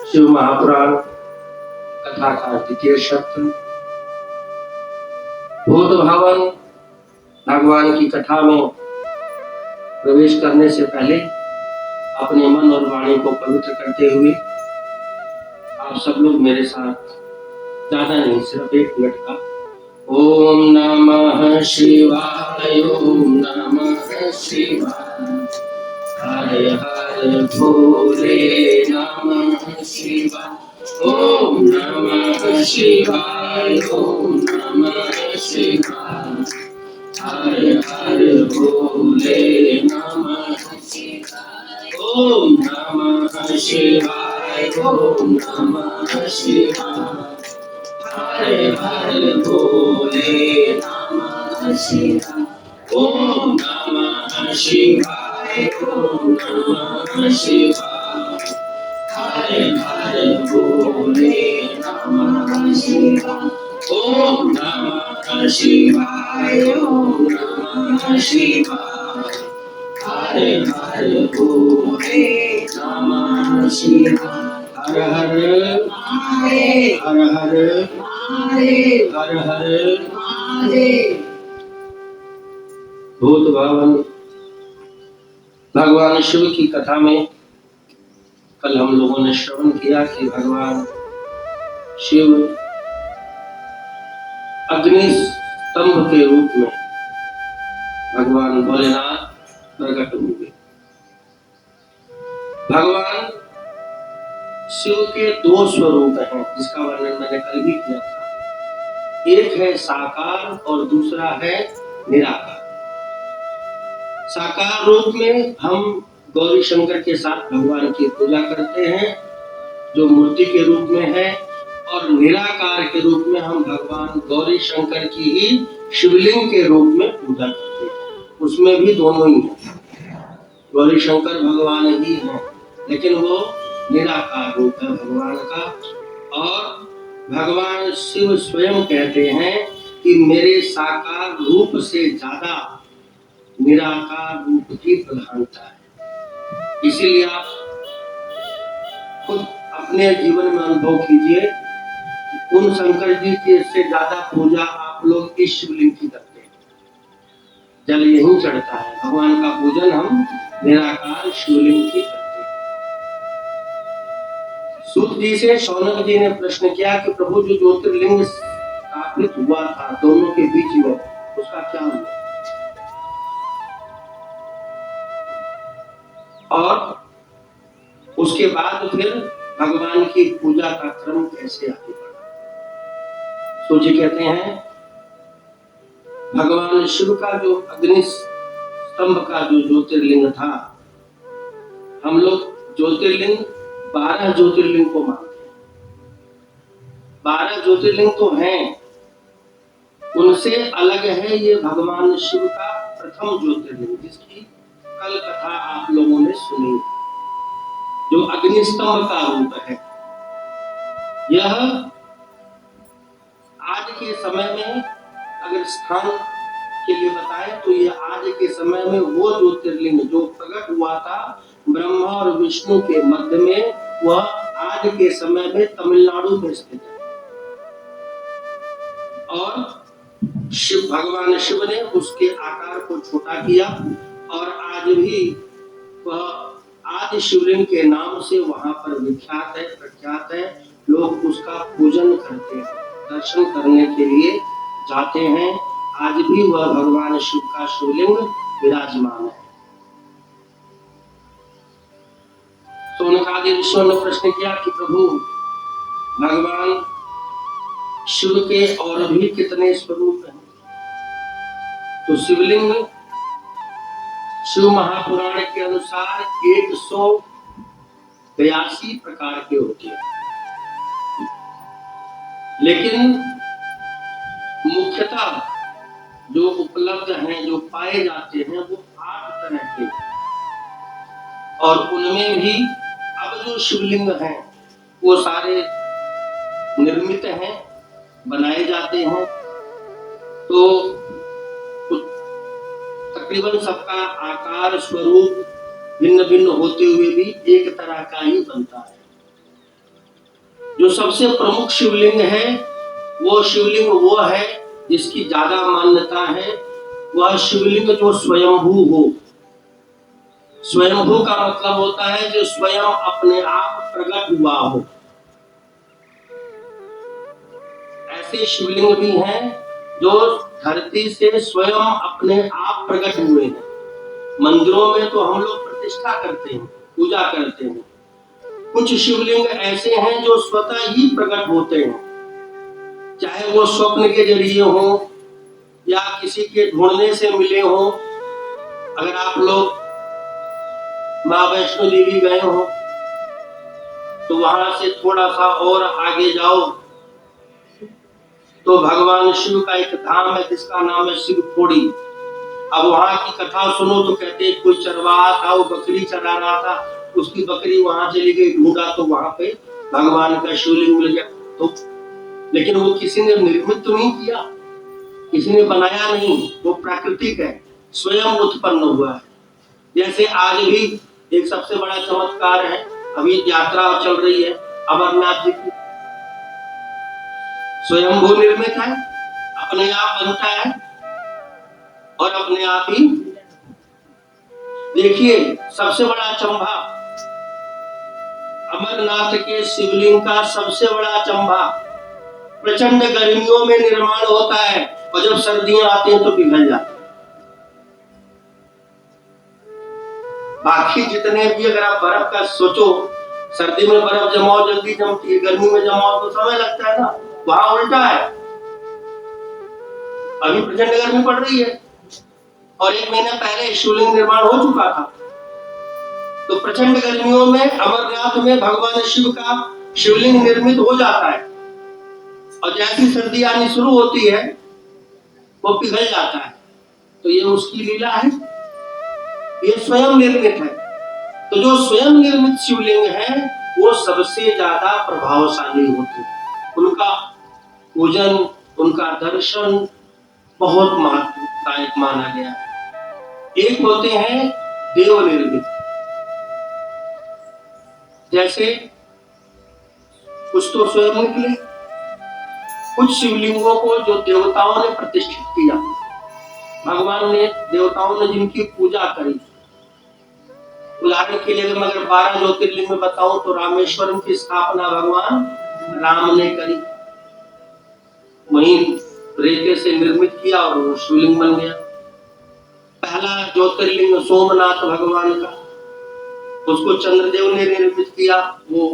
शिव महापुराण कथा का द्वितीय शब्द। भूत भवन भगवान की कथा में प्रवेश करने से पहले अपने मन और वाणी को पवित्र करते हुए आप सब लोग मेरे साथ ज्यादा नहीं, सिर्फ 1 मिनट का ओम नमः शिवाय, ओम नमः शिवाय, हरे हरे भोले नमः शिवाय, ओम नमः शिवाय, ओम नमः शिवाय, हरे हरे भोले नमः शिवाय, ओम नमः शिवाय, ओम नमः शिवाय, हरे हरे भोले नमः शिवाय, ओम नमः शिवाय, ओम नमः शिवाय, हरे हरे भोले नमः शिवाय, ओम नमः शिवाय, ओम नमः शिवाय, हरे हरे भोले नमः शिवाय। हर हर महादेव, हर हर महादेव, हर हर महादेव। भूत भवन भगवान शिव की कथा में कल हम लोगों ने श्रवण किया कि भगवान शिव अग्नि स्तंभ के रूप में भगवान भोलेनाथ प्रकट हुए। भगवान शिव के 2 स्वरूप हैं जिसका वर्णन मैंने कल भी किया था। एक है साकार और दूसरा है निराकार। साकार रूप में हम गौरी शंकर के साथ भगवान की पूजा करते हैं जो मूर्ति के रूप में है, और निराकार के रूप में हम भगवान गौरी शंकर की ही शिवलिंग के रूप में पूजा करते हैं। उसमें भी दोनों ही हैं, गौरी शंकर भगवान ही हैं, लेकिन वो निराकार रूप है भगवान का। और भगवान शिव स्वयं कहते हैं कि मेरे साकार रूप से ज्यादा निराकार रूप की प्रधानता है। इसीलिए आप खुद अपने जीवन में अनुभव कीजिए कि उन शंकर जी के से ज्यादा पूजा आप लोग इस शिवलिंग की करते हैं। जल यहीं चढ़ता है, भगवान का पूजन हम निराकार शिवलिंग की करते हैं। सूत जी से शौनक जी ने प्रश्न किया कि प्रभु जो ज्योतिर्लिंग स्थापित हुआ था दोनों के बीच में, उसका क्या हुआ और उसके बाद फिर भगवान की पूजा का क्रम कैसे आगे बढ़ा। सूत जी कहते हैं भगवान शिव का जो अग्नि स्तंभ का जो ज्योतिर्लिंग था, हम लोग ज्योतिर्लिंग 12 ज्योतिर्लिंग को मानते हैं। 12 ज्योतिर्लिंग तो हैं, उनसे अलग है ये भगवान शिव का प्रथम ज्योतिर्लिंग जिसकी कल कथा आप लोगों ने सुनी, जो अग्नि स्तंभ का रूप है। यह आज के समय में अगर स्थान के लिए बताएं तो यह आज के समय में वो ज्योतिर्लिंग जो प्रकट हुआ था ब्रह्मा और विष्णु के मध्य में, वह आज के समय में तमिलनाडु में स्थित है। और शिव भगवान शिव ने उसके आकार को छोटा किया और आज भी वह आदि शिवलिंग के नाम से वहां पर विख्यात है, प्रख्यात है। लोग उसका पूजन करते हैं, दर्शन करने के लिए जाते हैं। आज भी वह भगवान शिव का शिवलिंग विराजमान है। शौनकादि ऋषियों ने प्रश्न किया कि प्रभु भगवान शिव के और भी कितने स्वरूप हैं। तो शिवलिंग शिव महापुराण के अनुसार 182 प्रकार के होते हैं, लेकिन मुख्यतः जो उपलब्ध हैं, जो पाए जाते हैं, वो 8 तरह के। और उनमें भी अब जो शिवलिंग हैं वो सारे निर्मित हैं, बनाए जाते हैं। तो तकरीबन सबका आकार स्वरूप भिन्न भिन्न होते हुए भी एक तरह का ही बनता है। जो सबसे प्रमुख शिवलिंग है वो शिवलिंग वो है जिसकी ज्यादा मान्यता है, वह शिवलिंग जो स्वयंभू हो। स्वयंभू का मतलब होता है जो स्वयं अपने आप प्रकट हुआ हो। ऐसे शिवलिंग भी हैं जो धरती से स्वयं अपने आप प्रकट हुए हैं। मंदिरों में तो हम लोग प्रतिष्ठा करते हैं, पूजा करते हैं। कुछ शिवलिंग ऐसे हैं जो स्वतः ही प्रकट होते हैं, चाहे वो स्वप्न के जरिए हो या किसी के ढूंढने से मिले हो। अगर आप लोग माँ वैष्णो देवी गए हो तो वहां से थोड़ा सा और आगे जाओ तो भगवान शिव का एक धाम है जिसका नाम है शिवखोड़ी। अब वहां की कथा सुनो तो कहते हैं कोई चरवाहा था, वो बकरी चरा रहा था, उसकी बकरी वहां चली गई, ढूंढा तो वहां पे भगवान का शिवलिंग मिल गया। तो लेकिन वो किसी ने निर्मित तो नहीं किया, किसी ने बनाया नहीं, वो प्राकृतिक है, स्वयं उत्पन्न हुआ है। जैसे आज भी एक सबसे बड़ा चमत्कार है, अभी यात्रा चल रही है अमरनाथ जी की, स्वयंभू निर्मित है, अपने आप बनता है और अपने आप ही। देखिए सबसे बड़ा चंबा, अमरनाथ के शिवलिंग का सबसे बड़ा चंबा प्रचंड गर्मियों में निर्माण होता है और जब सर्दियां आती हैं तो पिघल जाता है। बाकी जितने भी अगर आप बर्फ का सोचो, सर्दी में बर्फ जमाओ जल्दी जमती है, गर्मी में जमाओ तो समय लगता है ना, वहां उल्टा है। अभी प्रचंड गर्मी पड़ रही है और 1 महीना पहले शिवलिंग निर्माण हो चुका था। तो प्रचंड गर्मियों में अमरनाथ में भगवान शिव का शिवलिंग निर्मित हो जाता है और जैसी सर्दी आनी शुरू होती है वो पिघल जाता है। तो ये उसकी लीला है, ये स्वयं निर्मित है। तो जो स्वयं निर्मित शिवलिंग है वो सबसे ज्यादा प्रभावशाली होते हैं, उनका पूजन, उनका दर्शन बहुत महत्वदायक माना गया है। एक होते हैं देव निर्मित, जैसे कुछ तो स्वयं निकले, कुछ शिवलिंगों को जो देवताओं ने प्रतिष्ठित किया, भगवान ने, देवताओं ने जिनकी पूजा करी। उदाहरण के लिए मैं अगर 12 ज्योतिर्लिंग में बताऊं तो रामेश्वरम की स्थापना भगवान राम ने करी, वहीं रेते से निर्मित किया और वो शिवलिंग बन गया। पहला ज्योतिर्लिंग सोमनाथ भगवान का, उसको चंद्रदेव ने निर्मित किया, वो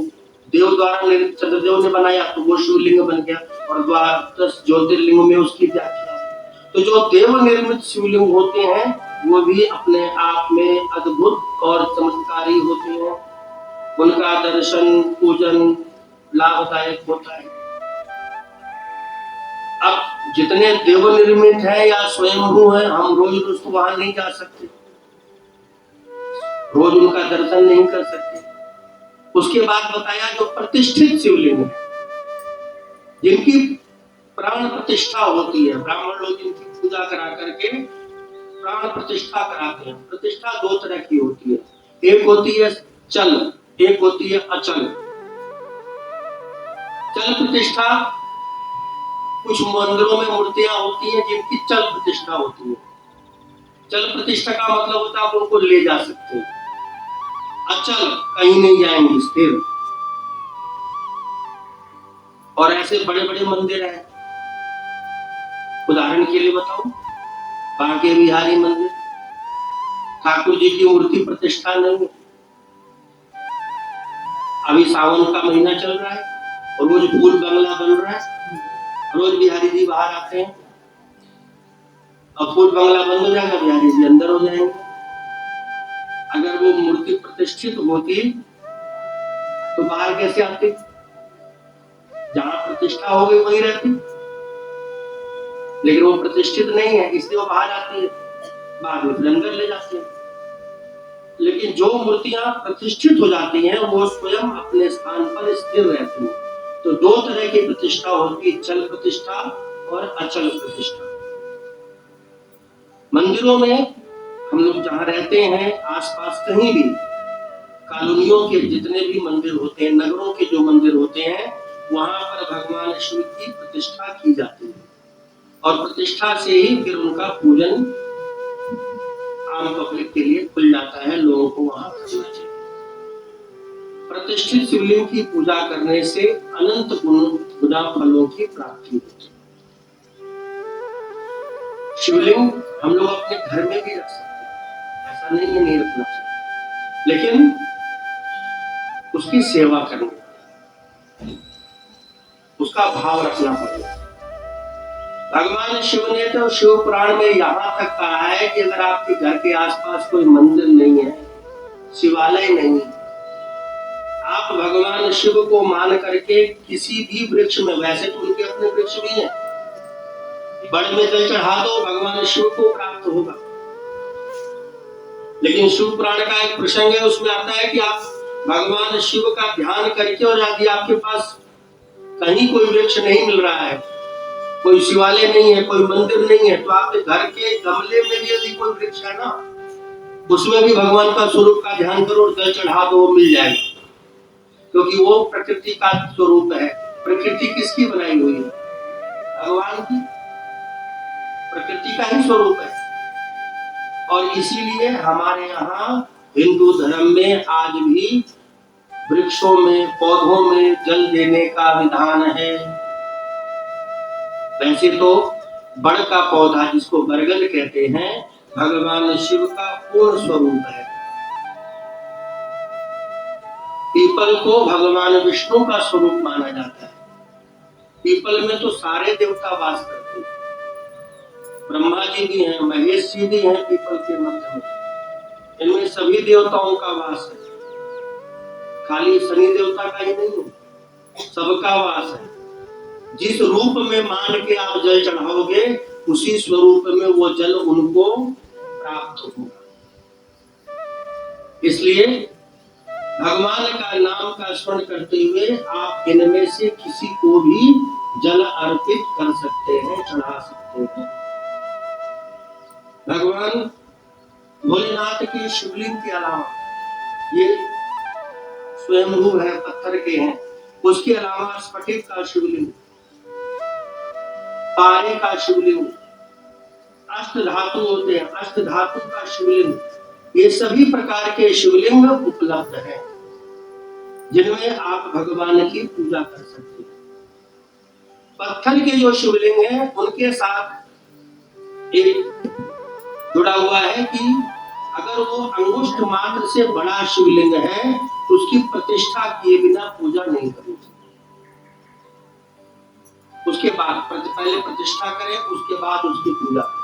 देव द्वारा निर्मित, चंद्रदेव ने बनाया तो वो शिवलिंग बन गया और 12 ज्योतिर्लिंग में उसकी व्याख्या। तो जो देव निर्मित शिवलिंग होते हैं वो भी अपने आप में अद्भुत और चमत्कारी होते हैं, उनका दर्शन पूजन लाभदायक होता है। अब जितने देव निर्मित है या स्वयंभू है, हम रोज रोज तो वहां नहीं जा सकते, रोज उनका दर्शन नहीं कर सकते। उसके बाद बताया जो प्रतिष्ठित शिवलिंग है, जिनकी प्राण प्रतिष्ठा होती है, ब्राह्मण लोग जिनकी पूजा करा करके प्राण प्रतिष्ठा कराते हैं। प्रतिष्ठा 2 तरह की होती है, एक होती है चल, एक होती है अचल। चल प्रतिष्ठा, कुछ मंदिरों में मूर्तियां होती हैं जिनकी चल प्रतिष्ठा होती है। चल प्रतिष्ठा का मतलब होता है आप उनको ले जा सकते हैं, अचल कहीं नहीं जाएंगे, स्थिर। और ऐसे बड़े बड़े मंदिर हैं, उदाहरण के लिए बताऊं, बांके बिहारी मंदिर, ठाकुर जी की मूर्ति प्रतिष्ठा नहीं है। अभी सावन का महीना चल रहा है और रोज फूल बंगला बन रहा है, रोज बिहारी जी बाहर आते हैं, अब फूल बंगला बंद हो जाएगा, बिहारी जी अंदर हो जाएंगे। अगर वो मूर्ति प्रतिष्ठित होती तो बाहर कैसे आती, जहां प्रतिष्ठा हो गई वहीं रहती, लेकिन वो प्रतिष्ठित नहीं है इसलिए वो बाहर आती है, बाद में अंदर ले जाते हैं। लेकिन जो मूर्तियां प्रतिष्ठित हो जाती हैं वो स्वयं अपने स्थान पर स्थिर रहती हैं। तो 2 तरह की प्रतिष्ठा होती है, चल प्रतिष्ठा और अचल प्रतिष्ठा। मंदिरों में हम लोग जहाँ रहते हैं आसपास कहीं भी कॉलोनियों के जितने भी मंदिर होते हैं, नगरों के जो मंदिर होते हैं, वहां पर भगवान शिव की प्रतिष्ठा की जाती है और प्रतिष्ठा से ही फिर उनका पूजन आम पब्लिक के लिए खुल जाता है, लोगों को वहां करना चाहिए। प्रतिष्ठित शिवलिंग की पूजा करने से अनंत गुना फलों की प्राप्ति होती है। शिवलिंग हम लोग अपने घर में भी रख सकते हैं, ऐसा नहीं है नहीं रखना चाहिए, लेकिन उसकी सेवा करनी, उसका भाव रखना पड़ेगा। भगवान शिव ने तो शिव पुराण में यहाँ तक कहा है कि अगर आपके घर के आसपास कोई मंदिर नहीं है, शिवालय नहीं, आप भगवान शिव को मान करके किसी भी वृक्ष में, वैसे तो उनके अपने वृक्ष भी हैं, बड़ में जल चढ़ा दो, भगवान शिव को प्राप्त होगा। लेकिन शिव पुराण का एक प्रसंग है, उसमें आता है कि आप भगवान शिव का ध्यान करके और यदि आपके पास कहीं कोई वृक्ष नहीं मिल रहा है, कोई शिवालय नहीं है, कोई मंदिर नहीं है, तो आपके घर के गमले में भी यदि कोई वृक्ष है ना, उसमें भी भगवान का स्वरूप का ध्यान करो और जल चढ़ा दो, वो मिल जाएगा। क्योंकि वो प्रकृति का स्वरूप है। प्रकृति किसकी बनाई हुई है? भगवान की, प्रकृति का ही स्वरूप है। और इसीलिए हमारे यहाँ हिंदू धर्म में आज भी वृक्षों में, पौधों में जल देने का विधान है। वैसे तो बड़ का पौधा जिसको बरगद कहते हैं, भगवान शिव का पूर्ण स्वरूप है। पीपल को भगवान विष्णु का स्वरूप माना जाता है। पीपल में तो सारे देवता वास करते हैं, ब्रह्मा जी भी हैं, महेश जी भी हैं पीपल के मध्य में, इनमें सभी देवताओं का वास है, खाली शनि देवता का ही नहीं है, सबका वास है। जिस रूप में मान के आप जल चढ़ाओगे, उसी स्वरूप में वो जल उनको प्राप्त होगा। इसलिए भगवान का नाम का स्मरण करते हुए आप इनमें से किसी को भी जल अर्पित कर सकते हैं, चढ़ा सकते हैं। भगवान भोलेनाथ के शिवलिंग के अलावा, ये स्वयंभू है, पत्थर के हैं, उसके अलावा स्फटिक का शिवलिंग, पारे का शिवलिंग, अष्ट धातु होते हैं, अष्ट धातु का शिवलिंग, ये सभी प्रकार के शिवलिंग उपलब्ध हैं, जिनमें आप भगवान की पूजा कर सकते हैं। पत्थर के जो शिवलिंग हैं, उनके साथ एक जुड़ा हुआ है कि अगर वो अंगुष्ठ मात्र से बड़ा शिवलिंग है, तो उसकी प्रतिष्ठा किए बिना पूजा नहीं करनी चाहिए। उसके बाद पहले प्रतिष्ठा करें, उसके बाद उसकी पूजा करें।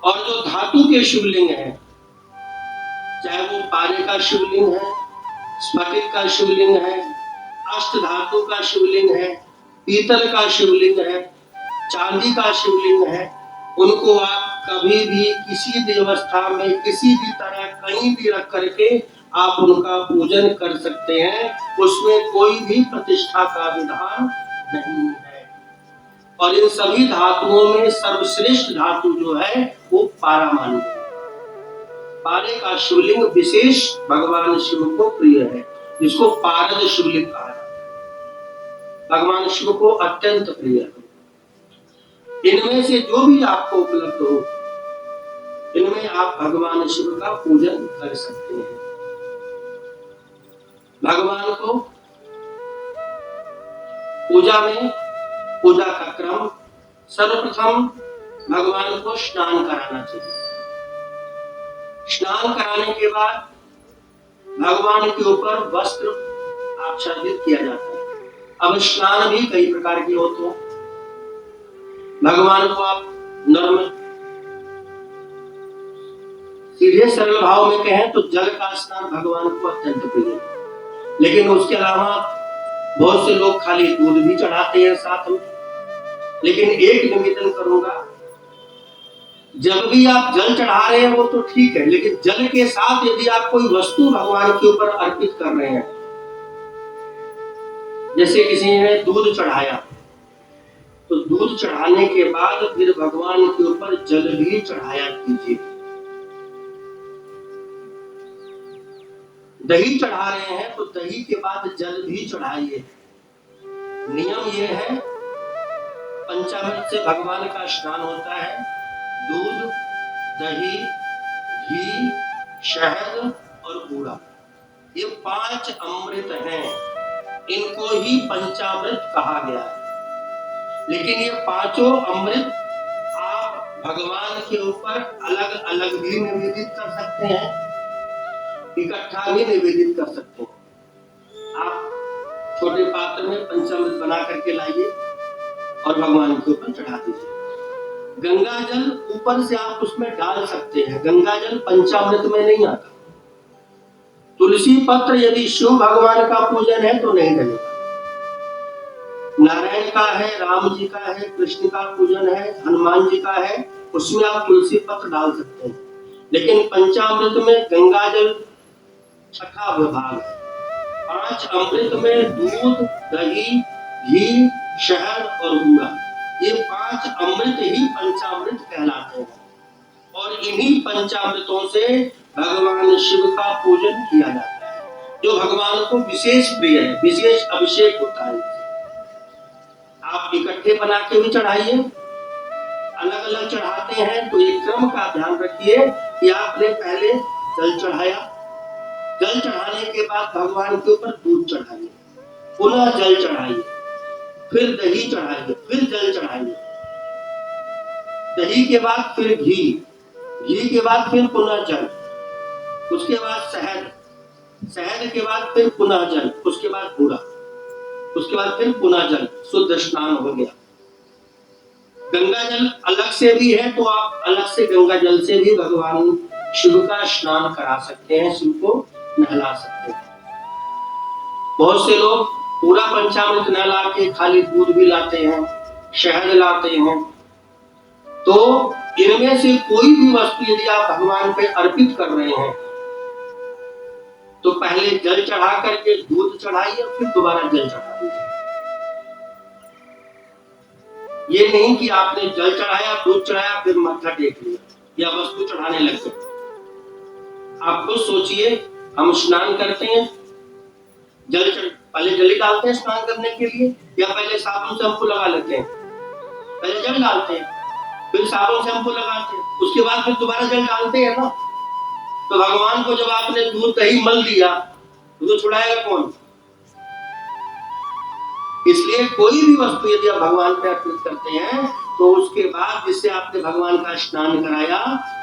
और जो धातु के शिवलिंग है, चाहे वो पारे का शिवलिंग है, स्फटिक का शिवलिंग है, अष्ट धातु का शिवलिंग है, पीतल का शिवलिंग है, चांदी का शिवलिंग है, उनको आप कभी भी किसी देवस्थान में किसी भी तरह कहीं भी रख करके आप उनका पूजन कर सकते हैं। उसमें कोई भी प्रतिष्ठा का विधान नहीं है। और इन सभी धातुओं में सर्वश्रेष्ठ धातु जो है वो पारा मानी है। पारे का शिवलिंग विशेष भगवान शिव को प्रिय है, जिसको पारद शिवलिंग कहा जाता है, भगवान शिव को अत्यंत प्रिय है। इनमें से जो भी आपको उपलब्ध हो, इनमें आप भगवान शिव का पूजन कर सकते हैं। भगवान को पूजा में, पूजा का क्रम, सर्वप्रथम भगवान को स्नान कराना चाहिए। स्नान कराने के बाद भगवान के ऊपर वस्त्र आच्छादित किया जाता है। अब स्नान भी कई प्रकार के होते हैं। भगवान को आप नर्म सीधे सरल भाव में कहें तो जल का स्नान भगवान को अत्यंत प्रिय है। लेकिन उसके अलावा बहुत से लोग खाली दूध भी चढ़ाते हैं साथ में। लेकिन एक निवेदन करूंगा, जब भी आप जल चढ़ा रहे हैं वो तो ठीक है, लेकिन जल के साथ यदि आप कोई वस्तु भगवान के ऊपर अर्पित कर रहे हैं, जैसे किसी ने दूध चढ़ाया तो दूध चढ़ाने के बाद फिर भगवान के ऊपर जल भी चढ़ाया कीजिए। दही चढ़ा रहे हैं तो दही के बाद जल भी चढ़ाइए। नियम ये है, पंचामृत से भगवान का स्नान होता है। दूध, दही, घी, शहद और गुड़, ये 5 अमृत हैं। इनको ही पंचामृत कहा गया है। लेकिन ये 5 अमृत आप भगवान के ऊपर अलग अलग भी निवेदित कर सकते हैं, इकट्ठा भी निवेदित कर सकते हैं। आप छोटे पात्र में पंचामृत बना करके लाइए और भगवान के ऊपर चढ़ा दीजिए। गंगा जल ऊपर से आप उसमें डाल सकते हैं, गंगा जल पंचामृत में नहीं आता। तुलसी पत्र यदि शिव भगवान का पूजन है तो नहीं डलेगा। नारायण का है, राम जी का है, कृष्ण का पूजन है, हनुमान जी का है, उसमें आप तुलसी पत्र डाल सकते हैं। लेकिन पंचामृत में गंगा जल छठा विभाग है। 5 अमृत में दूध, दही, घी, शहद और गुड़, ये 5 अमृत ही पंचामृत कहलाते हैं। और इन्हीं पंचामृतों से भगवान शिव का पूजन किया जाता है, जो भगवान को विशेष प्रिय है, विशेष अभिषेक होता है। आप इकट्ठे बना के भी चढ़ाइए, अलग अलग चढ़ाते हैं तो एक क्रम का ध्यान रखिए कि आपने पहले जल चढ़ाया, जल चढ़ाने के बाद भगवान के ऊपर दूध चढ़ाइए, पुनः जल चढ़ाइए, फिर दही चढ़ाइए, फिर जल चढ़ाइए, दही के बाद फिर घी, घी के बाद फिर पुनः जल, उसके बाद शहद, शहद के बाद फिर पुनः जल, उसके बाद गुड़, उसके बाद फिर पुनः जल, शुद्ध स्नान हो गया। गंगा जल अलग से भी है तो आप अलग से गंगा जल से भी भगवान शिव का स्नान करा सकते हैं, शिव को नहला सकते हैं। बहुत से लोग पूरा पंचामृत न ला के खाली दूध भी लाते हैं, शहद लाते हैं। तो इनमें से कोई भी वस्तु यदि आप भगवान पे अर्पित कर रहे हैं तो पहले जल चढ़ा करके दूध चढ़ाइए, फिर दोबारा जल चढ़ा दीजिए। ये नहीं कि आपने जल चढ़ाया, दूध चढ़ाया, फिर माथा टेक लिया या वस्तु चढ़ाने लग गए। आप खुद सोचिए, हम स्नान करते हैं, पहले जल ही डालते हैं स्नान करने के लिए, या पहले साबुन शैम्पू लगा लेते हैं? पहले जल डालते हैं, फिर साबुन शैम्पू लगाते हैं, उसके बाद फिर दोबारा जल डालते हैं ना। तो भगवान को जब आपने दूध दही मल दिया तो छुड़ाएगा कौन? इसलिए कोई भी वस्तु यदि आप भगवान पे अर्पित करते हैं तो उसके बाद जिससे आपने भगवान का स्नान कराया,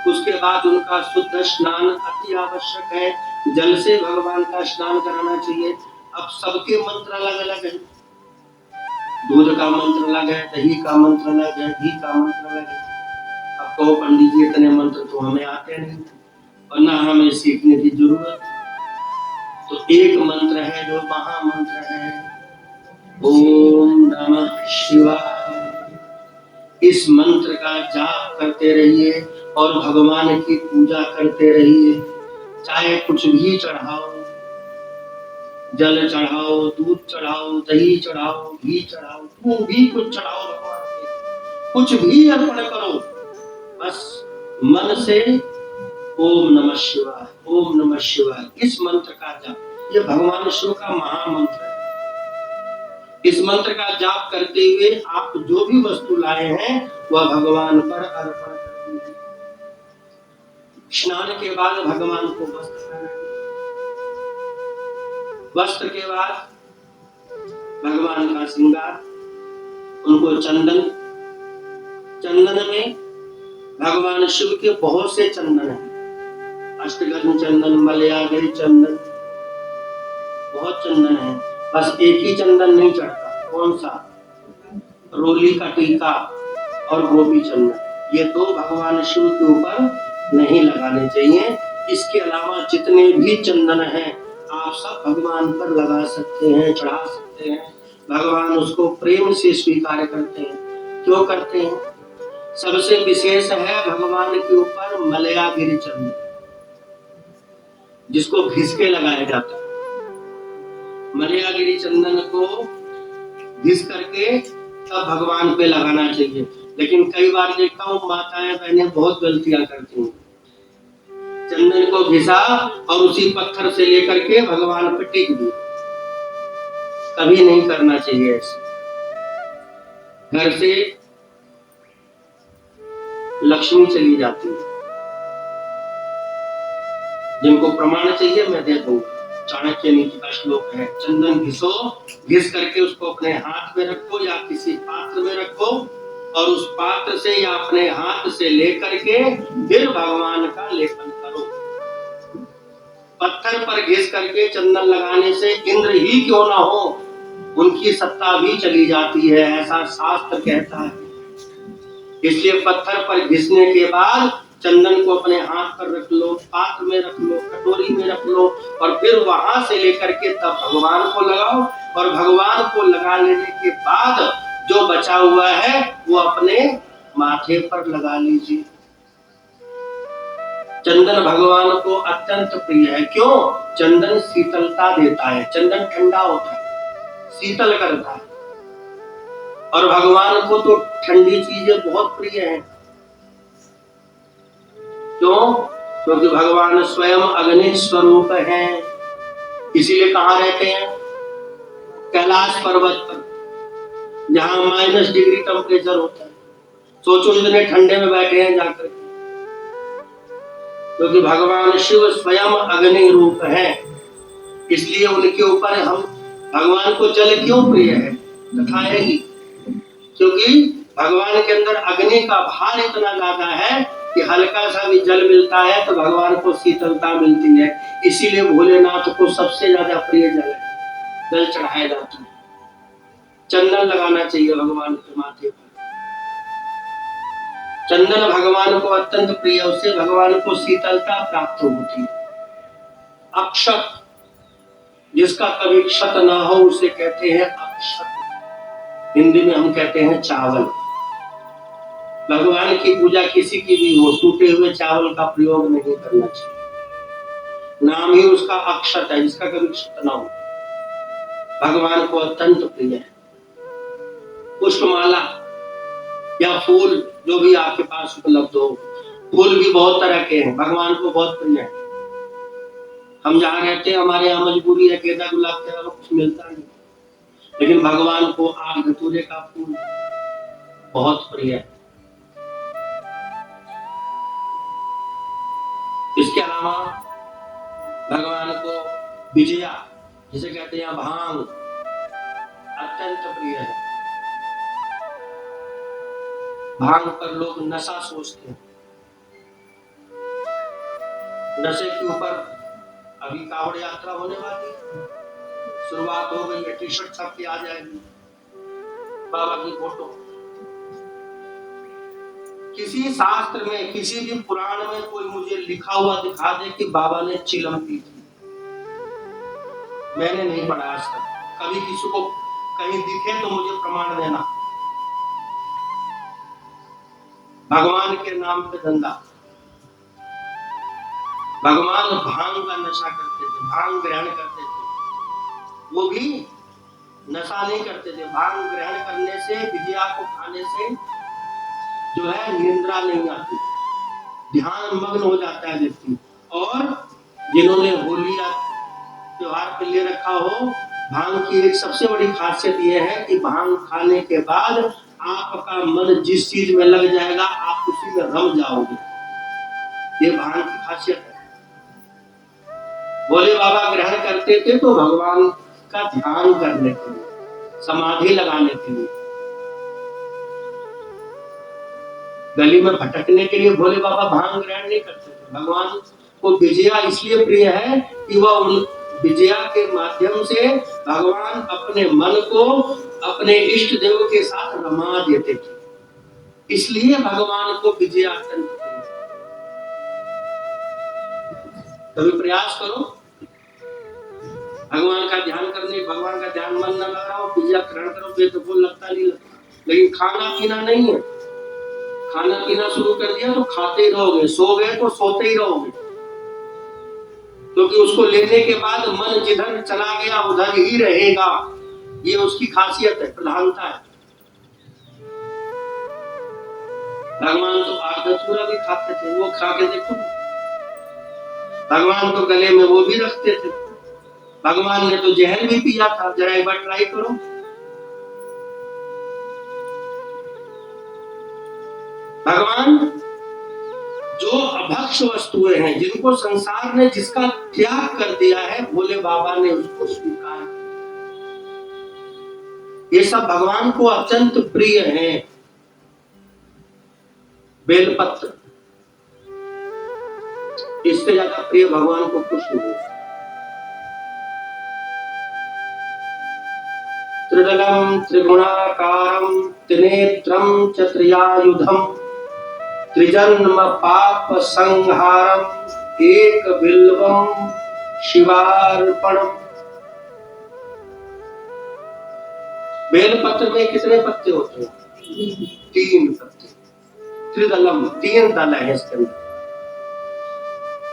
उसके बाद उनका शुद्ध स्नान अति आवश्यक है। जल से भगवान का स्नान कराना चाहिए। अब सबके मंत्र अलग अलग है, दूध का मंत्र अलग है, दही का मंत्र अलग है, घी का मंत्र अलग है। अब कहो पंडित जी इतने मंत्र तो हमें आते नहीं और ना हमें सीखने की जरूरत। तो एक मंत्र है जो महामंत्र है, ओम नमः शिवाय। इस मंत्र का जाप करते रहिए और भगवान की पूजा करते रहिए। चाहे कुछ भी चढ़ाओ, जल चढ़ाओ, दूध चढ़ाओ, दही चढ़ाओ, घी चढ़ाओ, तुम भी कुछ चढ़ाओ भगवान के, कुछ भी अर्पण करो, बस मन से ओम नमः शिवाय, ओम नमः शिवाय, इस मंत्र का जाप, ये भगवान शिव का महामंत्र है। इस मंत्र का जाप करते हुए आप जो भी वस्तु लाए हैं वह भगवान पर अर्पण कर दीजिए। स्नान के बाद भगवान को वस्त्र पहनाइए, वस्त्र के बाद भगवान का श्रृंगार, उनको चंदन, चंदन में भगवान शिव के बहुत से चंदन हैं, अष्टगंध चंदन, मलयागिरी चंदन, बहुत चंदन है। बस एक ही चंदन नहीं चढ़ता, कौन सा? रोली का टीका और गोपी चंदन, ये 2 भगवान शिव के ऊपर नहीं लगाने चाहिए। इसके अलावा जितने भी चंदन हैं आप सब भगवान पर लगा सकते हैं, चढ़ा सकते हैं। भगवान उसको प्रेम से स्वीकार करते हैं। क्यों करते हैं? सबसे विशेष है भगवान के ऊपर मलयागिरी चंदन, जिसको घिस के लगाया जाता है। मलयागिरी चंदन को घिस करके तब भगवान पे लगाना चाहिए। लेकिन कई बार देखता हूँ माताएं बहनें बहुत गलतियां करती हैं, चंदन को घिसा और उसी पत्थर से लेकर के भगवान पे टिक दी। कभी नहीं करना चाहिए ऐसे। घर से लक्ष्मी चली जाती है। जिनको प्रमाण चाहिए मैं दे दूंगा। चाणक्य नीति का श्लोक है, चंदन घिसो, घिस करके उसको अपने हाथ में रखो या किसी पात्र में रखो और उस पात्र से या अपने हाथ से लेकर के फिर भगवान का लेपन करो। पत्थर पर घिस करके चंदन लगाने से इंद्र ही क्यों ना हो, उनकी सत्ता भी चली जाती है, ऐसा शास्त्र कहता है। इसलिए पत्थर पर घिसने के बाद चंदन को अपने हाथ पर रख लो, पात्र में रख लो, कटोरी में रख लो और फिर वहां से लेकर के तब भगवान को लगाओ। और भगवान को लगा लेने के बाद जो बचा हुआ है वो अपने माथे पर लगा लीजिए। चंदन भगवान को अत्यंत प्रिय है। क्यों? चंदन शीतलता देता है, चंदन ठंडा होता है, शीतल करता है। और भगवान को तो ठंडी चीजें बहुत प्रिय हैं। क्यों? क्योंकि भगवान स्वयं अग्नि स्वरूप है। इसीलिए कहाँ रहते हैं? कैलाश पर्वत पर, जहां -डिग्री टेम्परेचर होता है। सोचो इतने ठंडे में बैठे हैं जाकर, क्योंकि भगवान शिव स्वयं अग्नि रूप है। इसलिए उनके ऊपर हम, भगवान को जल क्यों प्रिय है? कथा है ही, क्योंकि भगवान के अंदर अग्नि का भार इतना ज्यादा है कि हल्का सा भी जल मिलता है तो भगवान को शीतलता मिलती है। इसीलिए भोलेनाथ को सबसे ज्यादा प्रिय जल है, जल चढ़ाया जाता है। चंदन लगाना चाहिए भगवान के माथे पर। चंदन भगवान को अत्यंत प्रिय, उससे भगवान को शीतलता प्राप्त होती है। अक्षत, जिसका कभी क्षत ना हो उसे कहते हैं अक्षत। हिंदी में हम कहते हैं चावल। भगवान की पूजा किसी की भी हो, टूटे हुए चावल का प्रयोग नहीं करना चाहिए। नाम ही उसका अक्षत है, जिसका कभी क्षत ना हो। भगवान को अत्यंत प्रिय है। पुष्पमाला या फूल जो भी आपके पास उपलब्ध हो, फूल भी बहुत तरह के हैं, भगवान को बहुत प्रिय है। हम जहाँ रहते हैं हमारे यहाँ मजबूरी है, गेंदा गुलाब के अलावा कुछ मिलता नहीं, लेकिन भगवान को आग धतूरे का फूल बहुत प्रिय है। इसके अलावा भगवान को विजया, जिसे कहते हैं भांग, अत्यंत प्रिय है। भांग पर लोग नशा सोचते हैं। नशे के ऊपर अभी कावड़ यात्रा होने वाली है, शुरुआत हो गई है, टी-शर्ट छपती आ जाएगी, बाबा की फोटो। किसी शास्त्र में, किसी भी पुराण में कोई मुझे लिखा हुआ दिखा दे कि बाबा ने चिलम पी थी। मैंने नहीं पढ़ा आज तक। कभी किसी को कहीं दिखे तो मुझे प्रमाण देना। भगवान के नाम पे धंधा। भगवान भांग का नशा करते थे, भांग ग्रहण करते थे। वो भी नशा नहीं करते थे। भांग ग्रहण करने से, विजया को खाने से जो है निद्रा नहीं आती, ध्यान मग्न हो जाता है व्यक्ति। और जिन्होंने होली या त्योहार पे ले रखा हो, भांग की एक सबसे बड़ी खासियत यह है कि भांग खाने के बाद आपका मन जिस चीज में लग जाएगा आप उसी में रम जाओगे। ये भांग की खासियत है। भोले बाबा ग्रहण करते थे तो भगवान का ध्यान करने के लिए, समाधि लगाने के लिए, गली में भटकने के लिए भोले बाबा भांग ग्रहण नहीं करते थे। भगवान को विजया इसलिए प्रिय है कि वह उन विजया के माध्यम से भगवान अपने मन को अपने इष्ट देव के साथ रमा देते थे। इसलिए भगवान को विजया अत्यंत प्रिय है। कभी प्रयास करो भगवान का ध्यान करने, भगवान का ध्यान मन न लग रहा हो, विजया ग्रहण करो, बेतुफुल लगता नहीं लगता। लेकिन खाना पीना नहीं है। खाना पीना शुरू कर दिया तो खाते ही रहोगे, सो गए तो सोते ही रहोगे, क्योंकि उसको लेने के बाद मन जिधर चला गया उधर ही रहेगा। ये उसकी खासियत है, प्रधानता है। भगवान तो आग धतूरा भी खाते थे, वो खा के देखो। भगवान तो गले में वो भी रखते थे। भगवान ने तो जहर भी पिया था, जरा एक बार ट्राई करो। भगवान जो अभक्ष वस्तुएं हैं, जिनको संसार ने जिसका त्याग कर दिया है, भोले बाबा ने उसको स्वीकार किया। ये सब भगवान को अत्यंत प्रिय है। बेलपत्र इससे ज्यादा प्रिय भगवान को कुछ नहीं। त्रिदलम त्रिगुणाकारम त्रिनेत्रम च त्रियायुधम त्रिजन्म पाप संहारम एक बिल्वम शिवार्पणम। बेलपत्र में कितने पत्ते होते हैं? 3 पत्ते। त्रिदलम 3 दल है इसके अंदर।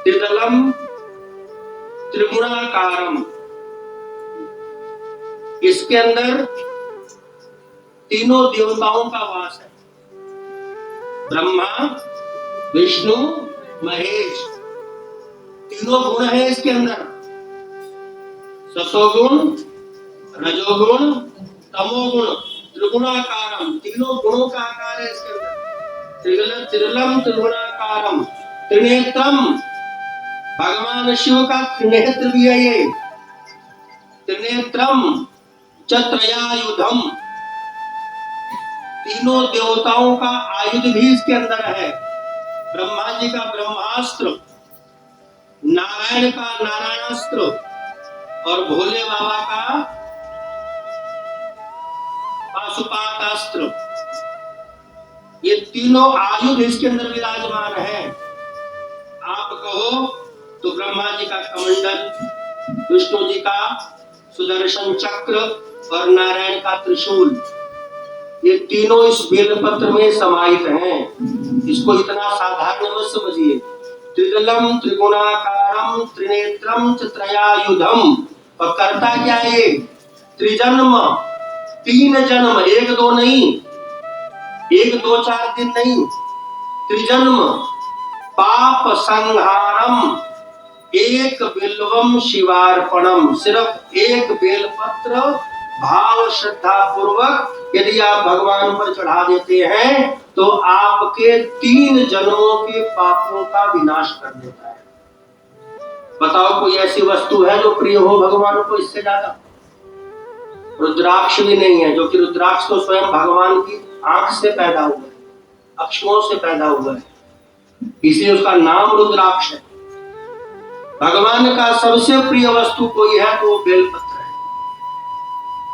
त्रिदलम त्रिगुणाकारम, इसके अंदर तीनों देवताओं का वास है। ब्रह्मा विष्णु महेश, तीनों गुण है इसके अंदर। सतोगुण रजोगुण तमोगुण त्रिगुणाकारम, तीनों गुणों का आकार है इसके अंदर। त्रिदलम त्रिगुणाकारम त्रिनेत्रम, भगवान शिव का त्रिनेत्र भी है ये। त्रिनेत्रम च त्रयायुधम, तीनों देवताओं का आयुध भी इसके अंदर है। ब्रह्मा जी का ब्रह्मास्त्र, नारायण का नारायणास्त्र और भोले बाबा का पाशुपातास्त्र, ये तीनों आयुध इसके अंदर विराजमान है। आप कहो तो ब्रह्मा जी का कमंडल, विष्णु जी का सुदर्शन चक्र और नारायण का त्रिशूल, ये तीनों इस बेलपत्र में समाहित हैं। इसको इतना साधारण मत समझिए। त्रिदलम त्रिगुणाकारम त्रिनेत्रम च त्रयायुधम, और करता क्या है ये? त्रिजन्म, 3 जन्म, 1 2 नहीं, 1 2 4 दिन नहीं, त्रिजन्म पाप संहारम एक बिल्वम शिवार्पणम, सिर्फ एक बेलपत्र भाव श्रद्धा पूर्वक यदि आप भगवान पर चढ़ा देते हैं तो आपके 3 जन्मों के पापों का विनाश कर देता है। बताओ कोई ऐसी वस्तु है जो प्रिय हो भगवान को इससे ज्यादा? रुद्राक्ष भी नहीं है, जो कि रुद्राक्ष तो स्वयं भगवान की आंख से पैदा हुआ है, अक्षरों से पैदा हुआ है, इसलिए उसका नाम रुद्राक्ष है। भगवान का सबसे प्रिय वस्तु कोई है तो वो बेलपत्र है,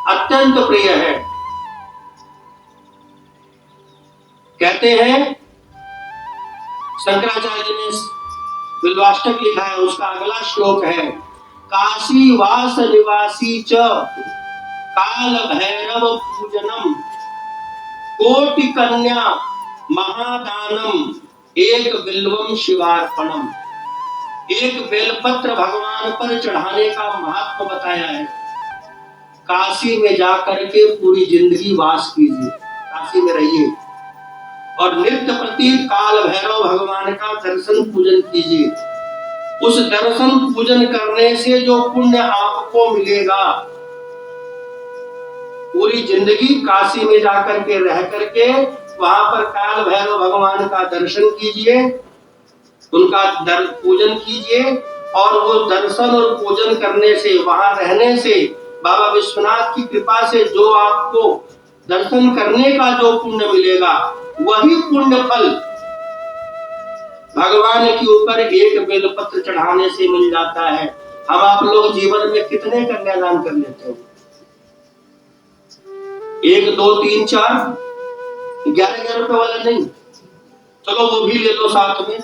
अत्यंत प्रिय है। कहते हैं शंकराचार्य जी ने बिल्वाष्टक लिखा है, उसका अगला श्लोक है काशी वास निवासी च काल भैरव पूजनम कोटि कन्या महादानम एक बिल्वम शिवार्पणम। एक बेलपत्र भगवान पर चढ़ाने का महात्मा बताया है। काशी में जाकर के पूरी जिंदगी वास कीजिए, काशी में रहिए और नित्य प्रति काल भैरव भगवान का दर्शन पूजन कीजिए। उस दर्शन पूजन करने से जो पुण्य आपको मिलेगा, पूरी जिंदगी काशी में जाकर के रह करके वहां पर काल भैरव भगवान का दर्शन कीजिए, उनका पूजन कीजिए, और वो दर्शन और पूजन करने से, वहां रहने से, बाबा विश्वनाथ की कृपा से जो आपको दर्शन करने का जो पुण्य मिलेगा, वही पुण्य फल भगवान के ऊपर एक बेलपत्र चढ़ाने से मिल जाता है। हम आप लोग जीवन में कितने कन्यादान कर लेते हैं? 1 2 3 4, 11 रुपए वाला नहीं, चलो वो भी ले लो साथ में,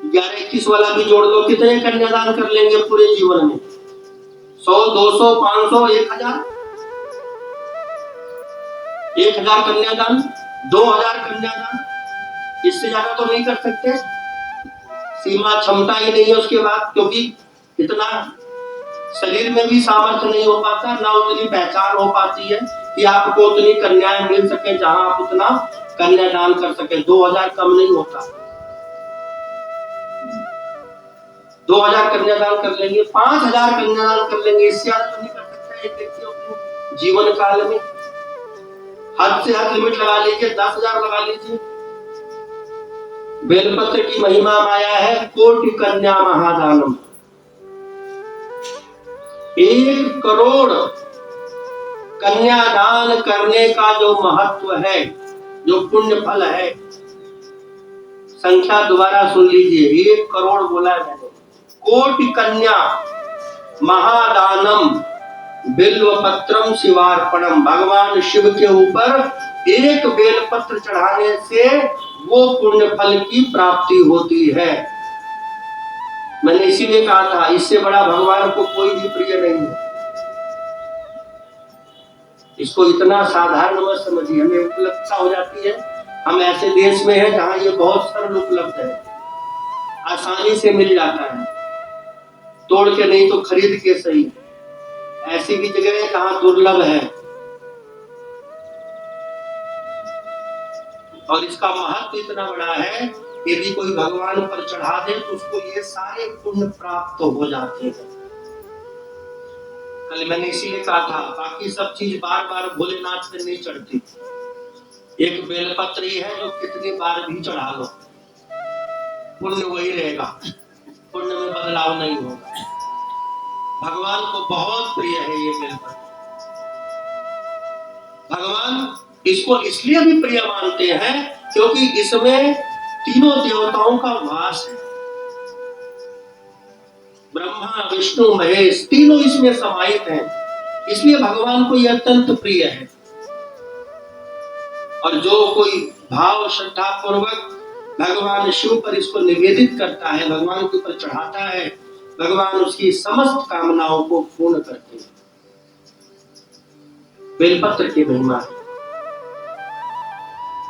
11-21 वाला भी जोड़ लो। कितने कन्यादान कर लेंगे पूरे जीवन में? 100 200 500 1000, 1000 कन्यादान, 2000 कन्यादान, इससे ज्यादा तो नहीं कर सकते। सीमा क्षमता ही नहीं है उसके बाद, क्योंकि इतना शरीर में भी सामर्थ्य नहीं हो पाता, ना उतनी पहचान हो पाती है कि आपको उतनी कन्याएं मिल सके जहां आप उतना कन्यादान कर सके। 2000 कम नहीं होता, 2000 कन्यादान कर लेंगे, 5000 कन्यादान कर लेंगे, इससे ज्यादा तो नहीं कर सकता एक व्यक्ति अपने जीवन काल में। हद से हद लिमिट लगा लीजिए, 10,000 लगा लीजिए। बेलपत्र की महिमा माया है कोटि कन्या महादानम। 1 करोड़ कन्यादान करने का जो महत्व है, जो पुण्य फल है, संख्या दोबारा सुन लीजिए, 1 करोड़ बोला है मैंने। कोटि कन्या महादानम बिल्व पत्रम शिवार्पणम। भगवान शिव के ऊपर 1 बेलपत्र चढ़ाने से वो पुण्य फल की प्राप्ति होती है। मैंने इसीलिए कहा था इससे बड़ा भगवान को कोई भी प्रिय नहीं है। इसको इतना साधारण मत समझिए, हमें उपलब्धता हो जाती है। हम ऐसे देश में हैं जहां ये बहुत सरल उपलब्ध है, आसानी से मिल जाता है, तोड़ के नहीं तो खरीद के सही। ऐसी भी जगह है जहां दुर्लभ है, और इसका महत्व इतना बड़ा है, यदि कोई भगवान पर चढ़ा दे तो उसको ये सारे पुण्य प्राप्त हो जाते हैं। कल मैंने इसीलिए कहा था बाकी सब चीज बार बार भोलेनाथ पे नहीं चढ़ती। एक बेलपत्र ही है जो कितनी बार भी चढ़ा लो पुण्य वही रहेगा, पुण्य में बदलाव नहीं होगा। भगवान को बहुत प्रिय है ये बेलपत्र। भगवान इसको इसलिए भी प्रिय मानते हैं क्योंकि इसमें तीनों देवताओं का वास है। ब्रह्मा विष्णु महेश तीनों इसमें समाहित हैं, इसलिए भगवान को यह अत्यंत प्रिय है। और जो कोई भाव श्रद्धा पूर्वक भगवान शिव पर इसको निवेदित करता है, भगवान के ऊपर चढ़ाता है, भगवान उसकी समस्त कामनाओं को पूर्ण करते हैं। बेलपत्र की महिमा है।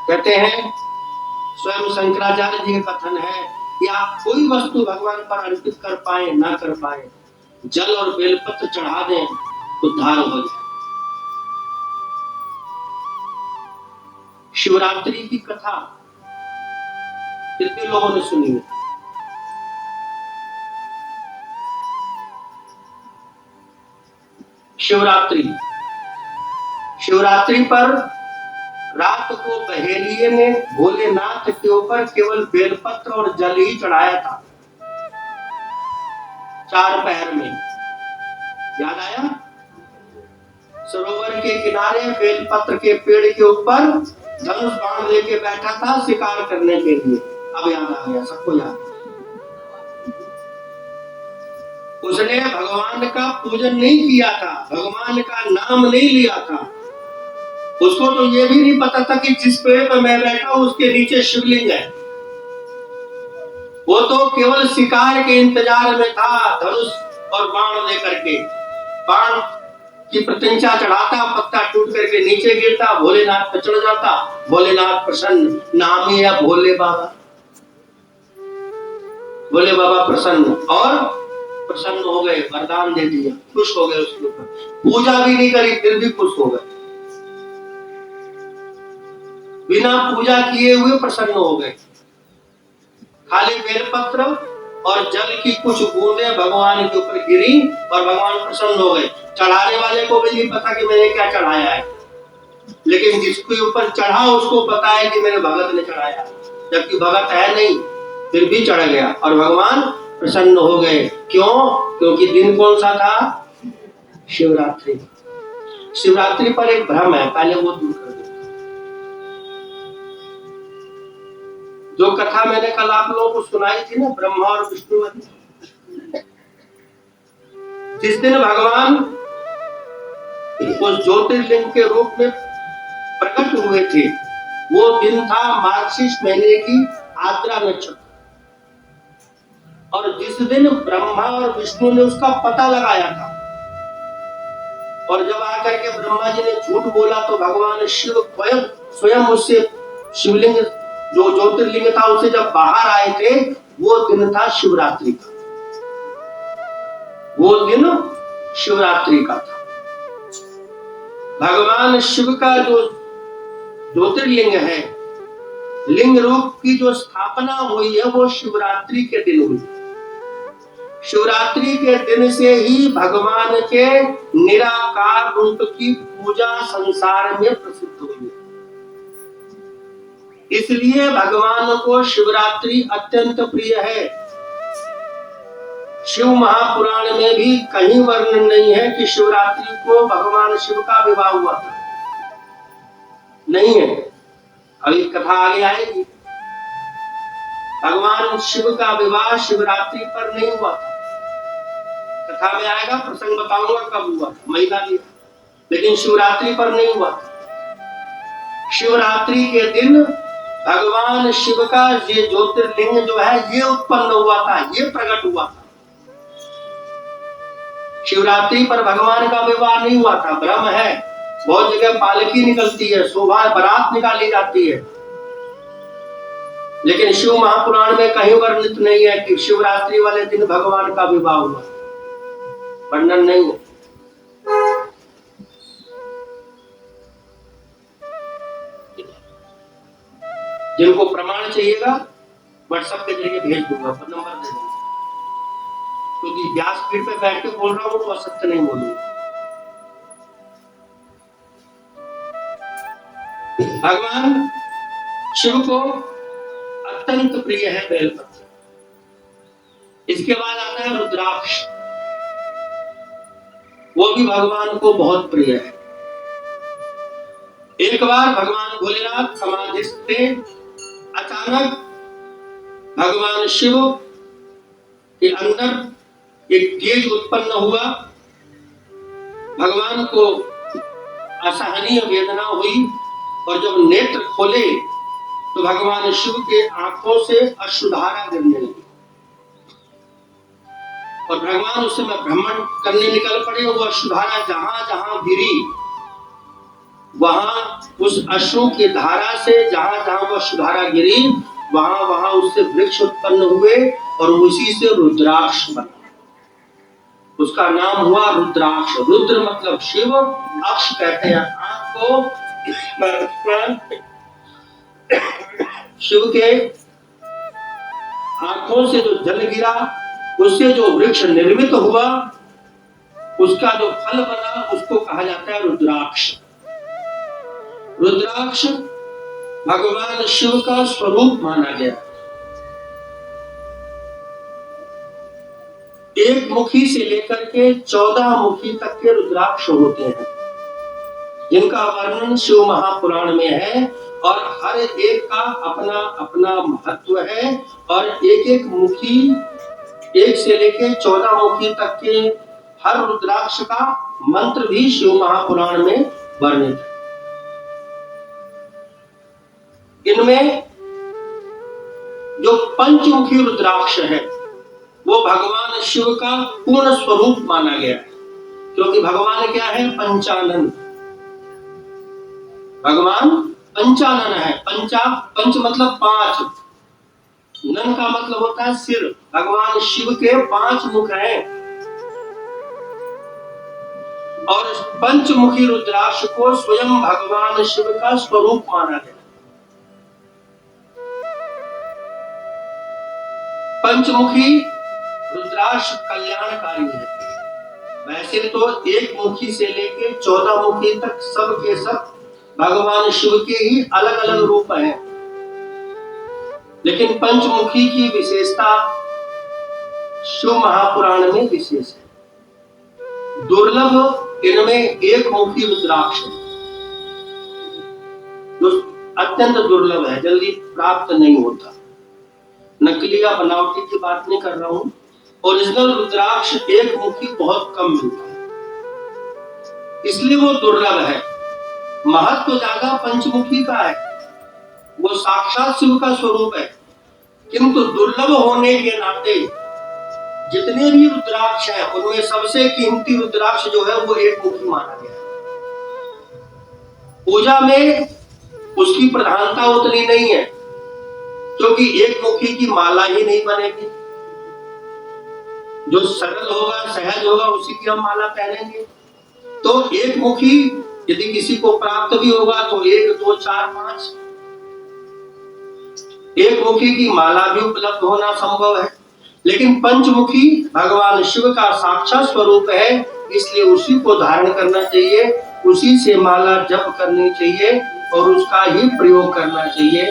कहते हैं स्वयं शंकराचार्य जी का कथन है कि आप कोई वस्तु भगवान पर अर्पित कर पाए ना कर पाए, जल और बेलपत्र चढ़ा दें तो उद्धार हो जाए। शिवरात्रि की कथा कितने लोगों ने सुनी है? शिवरात्रि पर रात को बहेलिये ने भोलेनाथ के ऊपर केवल बेलपत्र और जल ही चढ़ाया था। 4 पहर में याद आया, सरोवर के किनारे बेलपत्र के पेड़ के ऊपर धनुष बाण लेके बैठा था शिकार करने के लिए। अब याद आ गया सबको, याद। उसने भगवान का पूजन नहीं किया था, भगवान का नाम नहीं लिया था। उसको तो ये भी नहीं पता था कि जिस पेड़ पर मैं बैठा हूं उसके नीचे शिवलिंग है। वो तो केवल शिकार के इंतजार में था, धनुष और बाण लेकर के। बाण की प्रत्यंचा चढ़ाता, पत्ता टूट करके नीचे गिरता, भोलेनाथ पर चढ़ जाता, भोलेनाथ प्रसन्न। नाम ही है भोले बाबा। भोले बाबा प्रसन्न, और प्रसन्न हो गए, वरदान दे दिया, खुश हो गए उसके ऊपर। पूजा भी नहीं करी फिर भी खुश हो गए, बिना पूजा किए हुए प्रसन्न हो गए। खाली बेलपत्र और जल की कुछ बूंदें भगवान के ऊपर गिरी और भगवान प्रसन्न हो गए। चढ़ाने वाले को भी नहीं पता कि मैंने क्या चढ़ाया है, लेकिन जिसके ऊपर चढ़ा उसको पता है कि मेरे भगत ने चढ़ाया, जबकि भगत है नहीं, फिर भी चढ़ गया और भगवान प्रसन्न हो गए। क्यों? क्योंकि दिन कौन सा था? शिवरात्रि। शिवरात्रि पर एक भ्रम है, पहले वो दूर कर दो। जो कथा मैंने कल आप लोगों को सुनाई थी ना, ब्रह्मा और विष्णु वाली, जिस दिन भगवान उस ज्योतिर्लिंग के रूप में प्रकट हुए थे, वो दिन था मार्गशीर्ष महीने की आद्रा नक्षत्र। और जिस दिन ब्रह्मा और विष्णु ने उसका पता लगाया था, और जब आकर के ब्रह्मा जी ने झूठ बोला तो भगवान शिव स्वयं उससे शिवलिंग जो ज्योतिर्लिंग था उसे जब बाहर आए थे, वो दिन था शिवरात्रि का। वो दिन शिवरात्रि का था। भगवान शिव का जो ज्योतिर्लिंग है लिंग रूप की जो स्थापना हुई है वो शिवरात्रि के दिन हुई। शिवरात्रि के दिन से ही भगवान के निराकार रूप की पूजा संसार में प्रसिद्ध हुई। इसलिए भगवान को शिवरात्रि अत्यंत प्रिय है। शिव महापुराण में भी कहीं वर्णन नहीं है कि शिवरात्रि को भगवान शिव का विवाह हुआ था, नहीं है। अभी कथा आगे आएगी। भगवान शिव का विवाह शिवरात्रि पर नहीं हुआ था। कथा में आएगा, प्रसंग बताऊंगा कब हुआ था, महिला भी, लेकिन शिवरात्रि पर नहीं हुआ था। शिवरात्रि के दिन भगवान शिव का ये ज्योतिर्लिंग जो है ये उत्पन्न हुआ था, ये प्रकट हुआ था। शिवरात्रि पर भगवान का विवाह नहीं हुआ था, भ्रम है। बहुत जगह पालकी निकलती है, शोभा बारात निकाली जाती है, लेकिन शिव महापुराण में कहीं वर्णित नहीं है कि शिवरात्रि वाले दिन भगवान का विवाह हुआ, वर्णन नहीं है। जिनको प्रमाण चाहिएगा व्हाट्सएप के जरिए भेज दूंगा, नंबर दे दूंगा, क्योंकि व्यासपीठ पे बैठ के बोल रहा हूं तो असत्य नहीं बोलूंगा। भगवान शिव को अत्यंत प्रिय है बेलपत्र। इसके बाद आता है रुद्राक्ष, वो भी भगवान को बहुत प्रिय है। एक बार भगवान भोलेनाथ समाधिस्थ थे, अचानक भगवान शिव के अंदर एक तेज उत्पन्न हुआ। भगवान को असहनीय वेदना हुई और जब नेत्र खोले तो भगवान शिव के आंखों से अश्रुधारा गिरने लगी और भगवान उस समय भ्रमण करने निकल पड़े। वो अश्रुधारा जहां जहां गिरी वहां उस अश्रु की धारा से जहां जहां वो अश्रुधारा गिरी वहां वहां उससे वृक्ष उत्पन्न हुए और उसी से रुद्राक्ष बना। उसका नाम हुआ रुद्राक्ष। रुद्र मतलब शिव, अक्ष कहते हैं आंख को। शिव के आंखों से जो जल गिरा उससे जो वृक्ष निर्मित हुआ उसका जो फल बना उसको कहा जाता है रुद्राक्ष। रुद्राक्ष भगवान शिव का स्वरूप माना गया। एक मुखी से लेकर के 14 मुखी तक के रुद्राक्ष होते हैं, जिनका वर्णन शिव महापुराण में है और हर एक का अपना अपना महत्व है। और एक एक मुखी, एक से लेकर 14 मुखी तक के हर रुद्राक्ष का मंत्र भी शिव महापुराण में वर्णित है। इनमें जो पंचमुखी रुद्राक्ष है वो भगवान शिव का पूर्ण स्वरूप माना गया है, क्योंकि भगवान क्या है? पंचानन। भगवान पंचानन है। पंच मतलब 5, नन का मतलब होता है सिर। भगवान शिव के 5 मुख हैं और पंचमुखी रुद्राक्ष को स्वयं भगवान शिव का स्वरूप माना गया। पंचमुखी रुद्राक्ष कल्याणकारी है। वैसे तो एक मुखी से लेके 14 मुखी तक सब के सब भगवान शिव के ही अलग अलग रूप हैं, लेकिन पंचमुखी की विशेषता शिव महापुराण में विशेष है। दुर्लभ इनमें एक मुखी रुद्राक्ष जो अत्यंत दुर्लभ है, जल्दी प्राप्त नहीं होता। नकली या बनावटी की बात नहीं कर रहा हूं, ओरिजिनल रुद्राक्ष एक मुखी बहुत कम मिलता है, इसलिए वो दुर्लभ है। महत्व ज्यादा पंचमुखी का है, वो साक्षात शिव का स्वरूप है, किंतु दुर्लभ होने के नाते जितने भी रुद्राक्ष हैं उनमें सबसे कीमती रुद्राक्ष जो है वो एक मुखी माना गया है। पूजा में उसकी प्रधानता उतनी नहीं है, क्योंकि एक मुखी की माला ही नहीं बनेगी। जो सरल होगा, सहज होगा, उसी की हम माला पहनेंगे। तो एक मुखी यदि किसी को प्राप्त भी होगा तो 1, 2, 4, 5 एक मुखी की माला भी उपलब्ध होना संभव है, लेकिन पंचमुखी भगवान शिव का साक्षात स्वरूप है, इसलिए उसी को धारण करना चाहिए, उसी से माला जप करनी चाहिए और उसका ही प्रयोग करना चाहिए।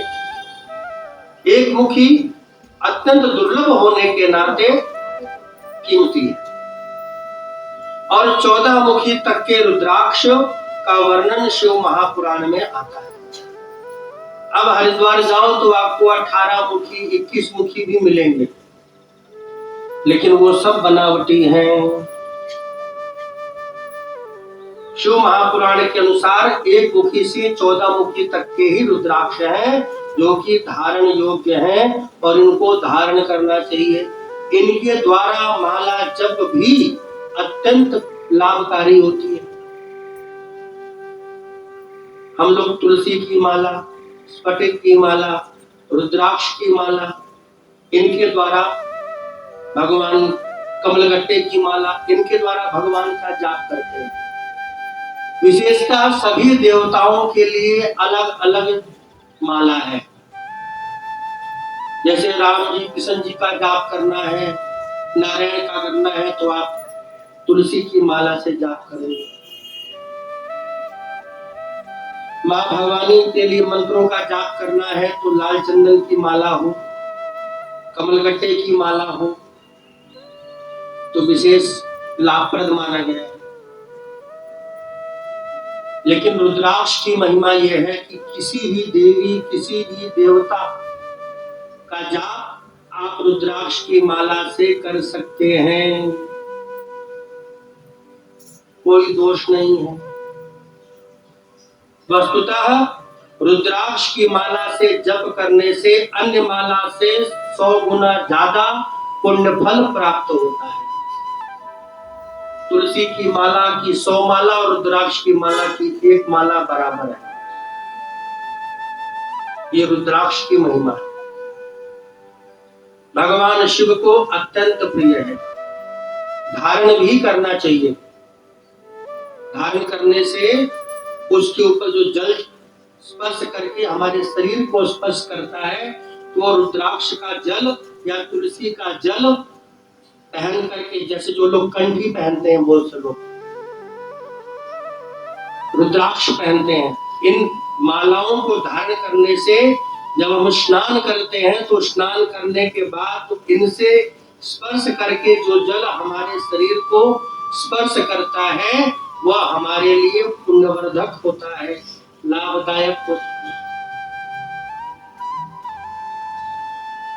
एक मुखी अत्यंत दुर्लभ होने के नाते कीमती है और 14 मुखी तक के रुद्राक्ष का वर्णन शिव महापुराण में आता है। अब हरिद्वार जाओ तो आपको 18 मुखी 21 मुखी भी मिलेंगे, लेकिन वो सब बनावटी हैं। शिव महापुराण के अनुसार एक मुखी से 14 मुखी तक के ही रुद्राक्ष हैं जो कि धारण योग्य हैं और इनको धारण करना चाहिए। इनके द्वारा माला जप भी अत्यंत लाभकारी होती है। हम लोग तुलसी की माला, स्फटिक की माला, रुद्राक्ष की माला, इनके द्वारा भगवान, कमलगट्टे की माला, इनके द्वारा भगवान का जाप करते हैं। विशेषतः सभी देवताओं के लिए अलग अलग माला है। जैसे राम जी कृष्ण जी का जाप करना है, नारायण का करना है तो आप तुलसी की माला से जाप करेंगे। माँ भवानी के लिए मंत्रों का जाप करना है तो लाल चंदन की माला हो, कमलगट्टे की माला हो तो विशेष लाभप्रद माना गया है। लेकिन रुद्राक्ष की महिमा यह है कि किसी भी देवी, किसी भी देवता का जाप आप रुद्राक्ष की माला से कर सकते हैं, कोई दोष नहीं है। वस्तुतः रुद्राक्ष की माला से जप करने से अन्य माला से 100 गुना ज्यादा पुण्य फल प्राप्त होता है। तुलसी की माला की 100 माला और रुद्राक्ष की माला की 1 माला बराबर है। ये रुद्राक्ष की महिमा है। भगवान शिव को अत्यंत प्रिय है, धारण भी करना चाहिए। धारण करने से उसके ऊपर जो जल स्पर्श करके हमारे शरीर को स्पर्श करता है तो रुद्राक्ष का जल या तुलसी का जल पहन करके, जैसे जो लोग कंठी पहनते हैं, बहुत से लोग रुद्राक्ष पहनते हैं, इन मालाओं को धारण करने से जब हम स्नान करते हैं तो स्नान करने के बाद तो इनसे स्पर्श करके जो जल हमारे शरीर को स्पर्श करता है वह हमारे लिए पुण्यवर्धक होता है, लाभदायक होता है।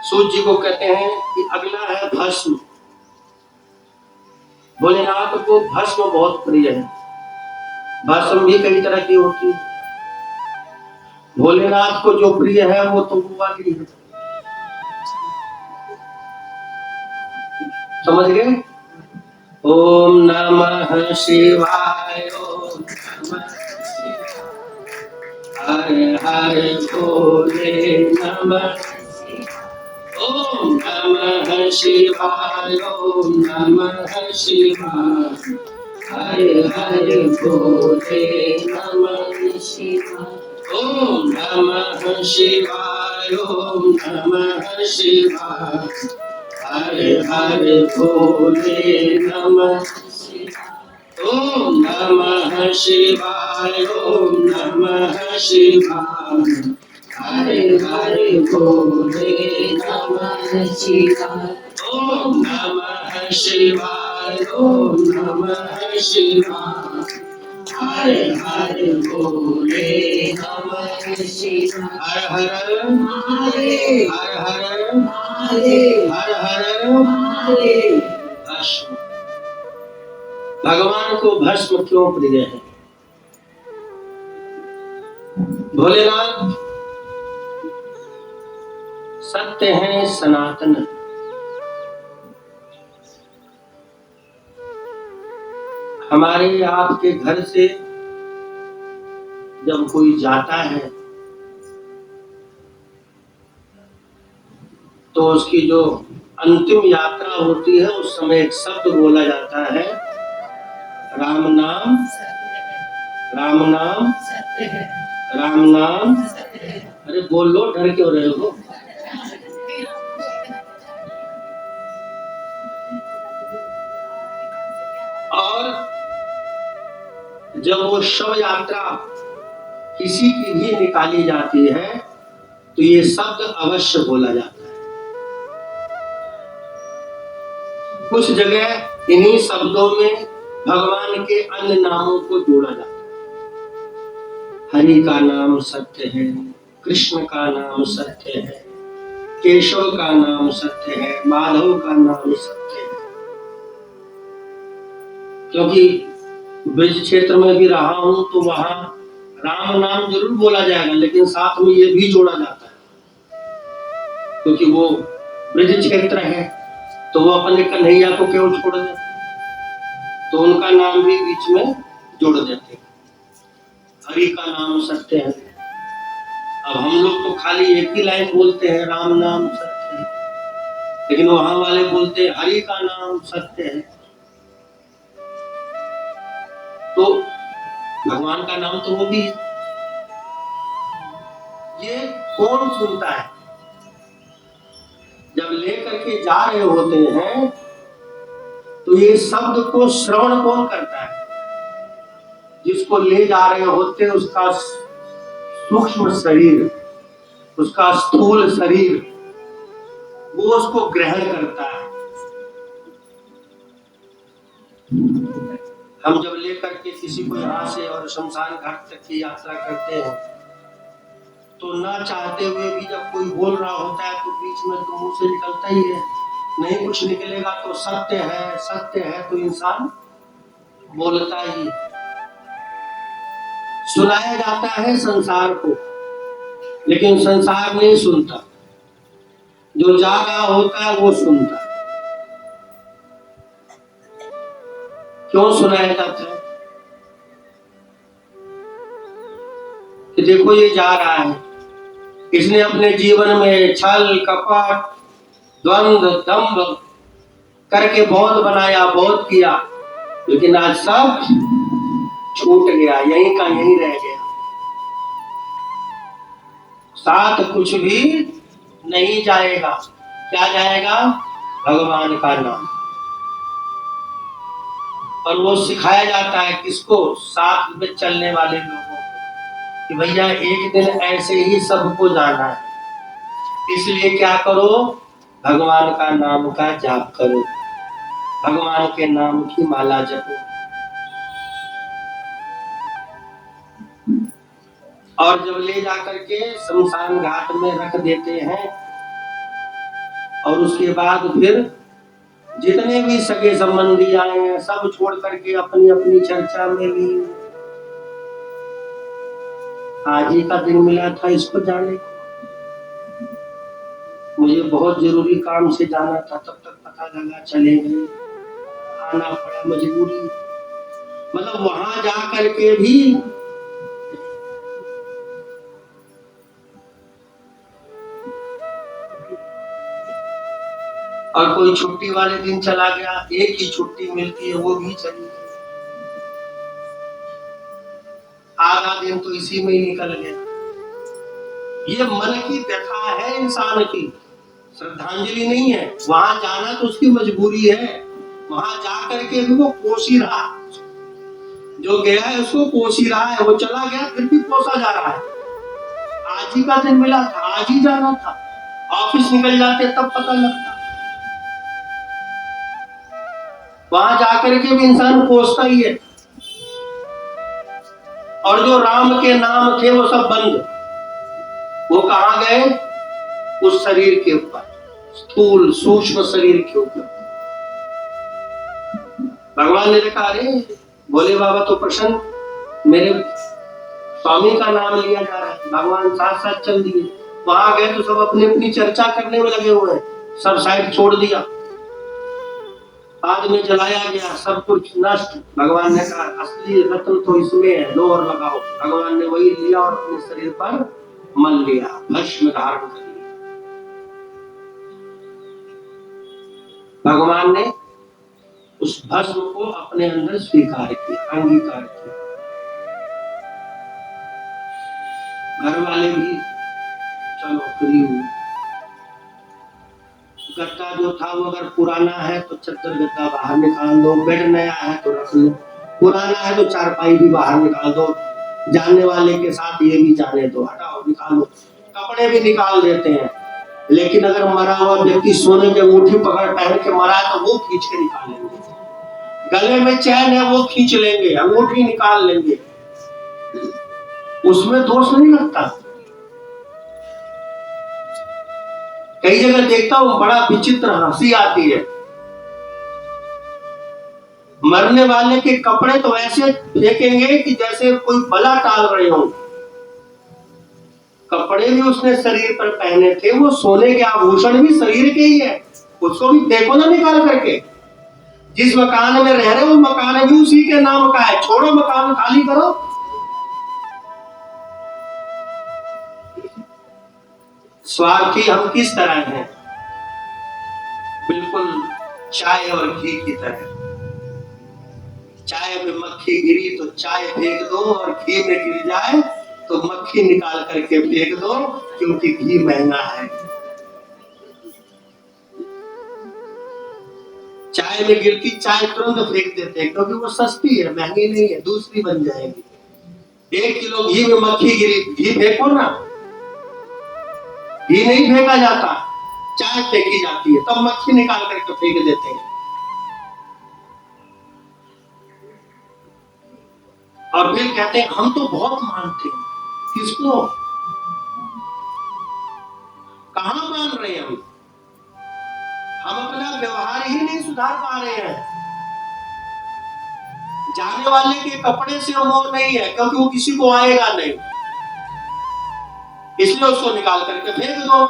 सूर्य जी को कहते हैं कि अगला है भस्म। भोलेनाथ को भस्म बहुत प्रिय है। भस्म भी कई तरह की होती है। भोलेनाथ को जो प्रिय है वो तो वो वाली है, समझ गए? ओम नमः शिवाय, ओम नमः हर हर भोले नमः। ओम नमः शिवाय, ओम नमः शिवाय, हर हर भोले नमः शिवाय। ओम नमः शिवाय, ओम नमः शिवाय, हर हर भोले नमः शिवाय। ओम नमः शिवाय, ओम नमः शिवाय, हर हर भोले नमः शिवाय। ओम नमः शिवाय, ओम नमः शिवाय, हर हर भोले नमः शिवाय। हर हर महादेव, हर हर महादेव, हर हर महादेव। भस्म, भगवान को भस्म क्यों प्रिय है? भोलेनाथ सत्य है, सनातन है। हमारे आपके घर से जब कोई जाता है तो उसकी जो अंतिम यात्रा होती है उस समय एक शब्द बोला जाता है, राम नाम, राम नाम, राम नाम। अरे बोल लो, डर क्यों रहे हो? और जब वो शव यात्रा किसी की भी निकाली जाती है तो ये शब्द अवश्य बोला जाता है। कुछ जगह इन्हीं शब्दों में भगवान के अन्य नामों को जोड़ा जाता है। हरि का नाम सत्य है, कृष्ण का नाम सत्य है, केशव का नाम सत्य है, माधव का नाम सत्य है। क्योंकि ब्रज क्षेत्र में भी रहा हूं तो वहां राम नाम जरूर बोला जाएगा, लेकिन साथ में ये भी जोड़ा जाता है क्योंकि वो ब्रज क्षेत्र है तो वो अपने कन्हैया को क्यों छोड़ दे, तो उनका नाम भी बीच में जोड़ देते हैं। हरि का नाम सत्य है। अब हम लोग तो खाली एक ही लाइन बोलते हैं, राम नाम सत्य है, लेकिन वहां वाले बोलते हैं हरि का नाम सत्य है। तो भगवान का नाम तो वो भी है। ये कौन सुनता है? जब लेकर के जा रहे होते हैं तो ये शब्द को श्रवण कौन करता है? जिसको ले जा रहे होते हैं उसका सूक्ष्म शरीर, उसका स्थूल शरीर, वो उसको ग्रहण करता है। हम जब लेकर के किसी को यहाँ से और शमशान घाट तक की यात्रा करते हैं तो ना चाहते हुए भी जब कोई बोल रहा होता है तो बीच में तो मुंह से निकलता ही है, नहीं कुछ निकलेगा तो सत्य है तो इंसान बोलता ही। सुनाया जाता है संसार को, लेकिन संसार नहीं सुनता, जो जा रहा होता है वो सुनता है। क्यों सुनाया जाता है? कि देखो ये जा रहा है, इसने अपने जीवन में छल कपट द्वंद्व दंभ करके बहुत बनाया, बहुत किया, लेकिन आज सब छूट गया, यहीं का यहीं रह गया, साथ कुछ भी नहीं जाएगा। क्या जाएगा? भगवान का नाम। और वो सिखाया जाता है किसको? साथ में चलने वाले लोगों को कि भैया एक दिन ऐसे ही सबको जाना है, इसलिए क्या करो? भगवान का नाम का जाप करो, भगवान के नाम की माला जपो। और जब ले जाकर के शमशान घाट में रख देते हैं और उसके बाद फिर जितने भी सगे संबंधी आए हैं सब छोड़ करके अपनी अपनी चर्चा में भी। आज ही का दिन मिला था इसको जाने को, मुझे बहुत जरूरी काम से जाना था, तब तक पता लगा चले गए, आना पड़ा मजबूरी। मतलब वहां जा करके भी और कोई छुट्टी वाले दिन चला गया, एक ही छुट्टी मिलती है वो भी चली गई, आधा दिन तो इसी में ही निकल गया। ये मन की व्यथा है इंसान की, श्रद्धांजलि नहीं है। वहां जाना तो उसकी मजबूरी है, वहां जा करके भी वो पोस ही रहा, जो गया है उसको पोस ही रहा है, वो चला गया फिर भी पोसा जा रहा है। आज ही का दिन मिला था, आज ही जाना था, ऑफिस निकल जाते तब पता लगता। वहां जाकर के भी इंसान कोसता ही है। और जो राम के नाम थे वो सब बंद, वो कहां गए? उस शरीर के ऊपर, स्थूल सूक्ष्म शरीर के ऊपर। भगवान ने देखा, अरे भोले बाबा तो प्रसन्न, मेरे स्वामी का नाम लिया जा रहा है, भगवान साथ साथ चल दिए। वहां गए तो सब अपनी अपनी चर्चा करने में लगे हुए हैं, सब साइड छोड़ दिया, बाद में जलाया गया, सब कुछ नष्ट। भगवान ने कहा असली रत्न तो इसमें है, लो और लगाओ। भगवान ने वही लिया और अपने शरीर पर मल लिया, भस्म धारण कर लिया। भगवान ने उस भस्म को अपने अंदर स्वीकार किया, अंगीकार किया। घर वाले भी चलो फ्री हुए, गद्दा जो था वो अगर पुराना है तो चद्दर गद्दा बाहर निकाल दो, बेड नया है तो रख लो, पुराना है तो चारपाई भी बाहर निकाल दो, जानने वाले के साथ ये भी जाने दो, हटाओ निकालो, कपड़े भी निकाल देते हैं। लेकिन अगर मरा हुआ व्यक्ति सोने की अंगूठी पकड़ पहन के मरा है तो वो खींच के निकाल लेंगे, गले में चैन है वो खींच लेंगे, अंगूठी निकाल लेंगे, उसमें दोष नहीं लगता। कई जगह देखता हूं बड़ा विचित्र हंसी आती है, मरने वाले के कपड़े तो ऐसे फेंकेंगे कि जैसे कोई बला टाल रहे हो, कपड़े भी उसने शरीर पर पहने थे, वो सोने के आभूषण भी शरीर के ही है, उसको भी फेंको ना निकाल करके। जिस मकान में रह रहे हो मकान भी उसी के नाम का है, छोड़ो मकान खाली करो। स्वार्थी हम किस तरह हैं? बिल्कुल चाय और घी की तरह। चाय में मक्खी गिरी तो चाय फेंक दो, और घी में गिर जाए तो मक्खी निकाल करके फेंक दो, क्योंकि घी महंगा है। चाय में गिरती चाय तुरंत फेंक देते हैं, क्योंकि वो सस्ती है, महंगी नहीं है, दूसरी बन जाएगी। 1 किलो घी में मक्खी गिरी, घी फेंको ना, घी नहीं फेंका जाता, चाय फेंकी जाती है, तब मक्खी निकाल करके फेंक देते हैं। और फिर कहते हैं हम तो बहुत मानते हैं। किसको? कहां मान रहे हैं हम अपना व्यवहार ही नहीं सुधार पा रहे हैं। जाने वाले के कपड़े से मोह नहीं है, क्योंकि वो किसी को आएगा नहीं, इसलिए उसको निकाल करके फेंक दो,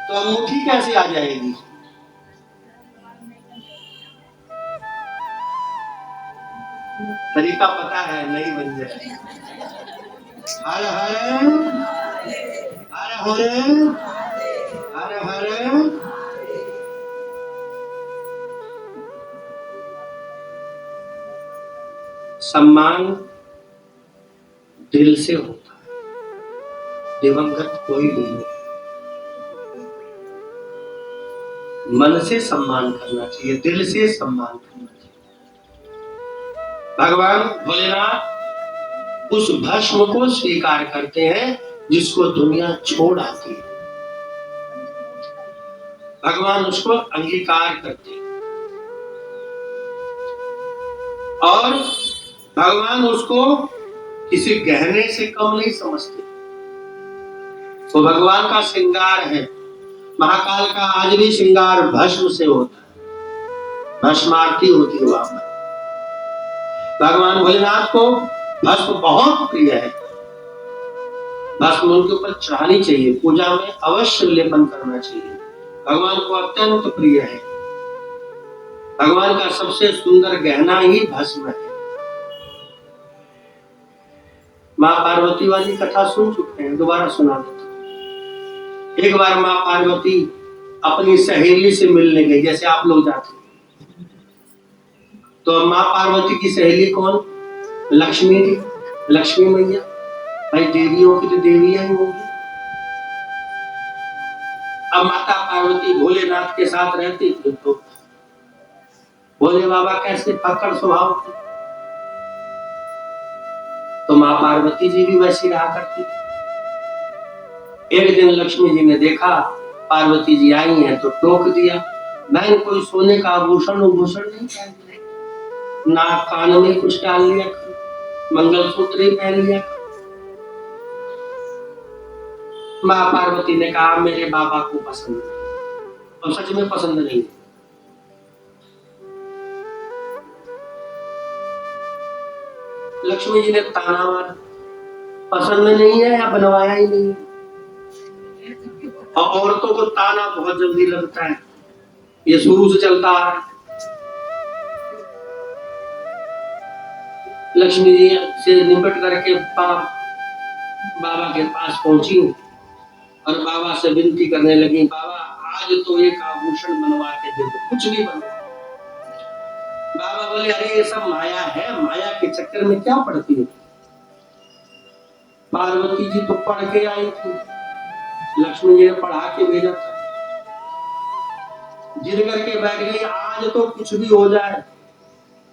तो अंगूठी कैसे आ जाएगी? तरीका पता है, नहीं बन जाए। हर हर हर हर हर हर। सम्मान दिल से होता है, दिवंगत कोई भी हो, मन से सम्मान करना चाहिए, दिल से सम्मान करना चाहिए। भगवान भोलेनाथ उस भस्म को स्वीकार करते हैं जिसको दुनिया छोड़ आती है, भगवान उसको अंगीकार करते हैं, और भगवान उसको किसी गहने से कम नहीं समझते। तो भगवान का श्रृंगार है, महाकाल का आज भी श्रृंगार भस्म से होता है, भस्म आरती होती है वहां पर। भगवान भोलेनाथ को भस्म बहुत प्रिय है, भस्म उनके ऊपर चढ़ानी चाहिए, पूजा में अवश्य लेपन करना चाहिए, भगवान को अत्यंत प्रिय है। भगवान का सबसे सुंदर गहना ही भस्म है। माँ पार्वती वाली कथा सुन चुके हैं, दोबारा सुना देता हूं। एक बार माँ पार्वती अपनी सहेली से मिलने गई, जैसे आप लोग जाते हैं। तो माँ पार्वती की सहेली कौन? लक्ष्मी जी, लक्ष्मी मैया। भाई देवियों की तो देवियां ही होंगी। अब माता पार्वती भोलेनाथ के साथ रहती थी, तो भोले बाबा कैसे फक्कड़ स्वभाव थे, तो माँ पार्वती जी भी वैसी रहा करती थी। एक दिन लक्ष्मी जी ने देखा पार्वती जी आई हैं, तो टोक दिया, मैं कोई सोने का आभूषण नहीं पहन, नाक कान में कुछ डाल लिया, मंगलसूत्र ही पहन लिया। माँ पार्वती ने कहा मेरे बाबा को पसंद नहीं, और सच में पसंद नहीं। लक्ष्मी जी ने ताना मारा, पसंद नहीं है या बनवाया ही नहीं। और औरतों को ताना बहुत जल्दी लगता है, ये शुरू से चलता आ रहा है। लक्ष्मी जी से निपट करके बाबा के पास पहुंची और बाबा से विनती करने लगी, बाबा आज तो एक आभूषण बनवा के दे दो, कुछ भी बनवा। बाबा बोले अरे ये सब माया है, माया के चक्कर में क्या पड़ती है। पार्वती जी तो पढ़ के आई थी, लक्ष्मी जी ने पढ़ा के भेजा था। जिद करके बैठ गई, आज तो कुछ भी हो जाए,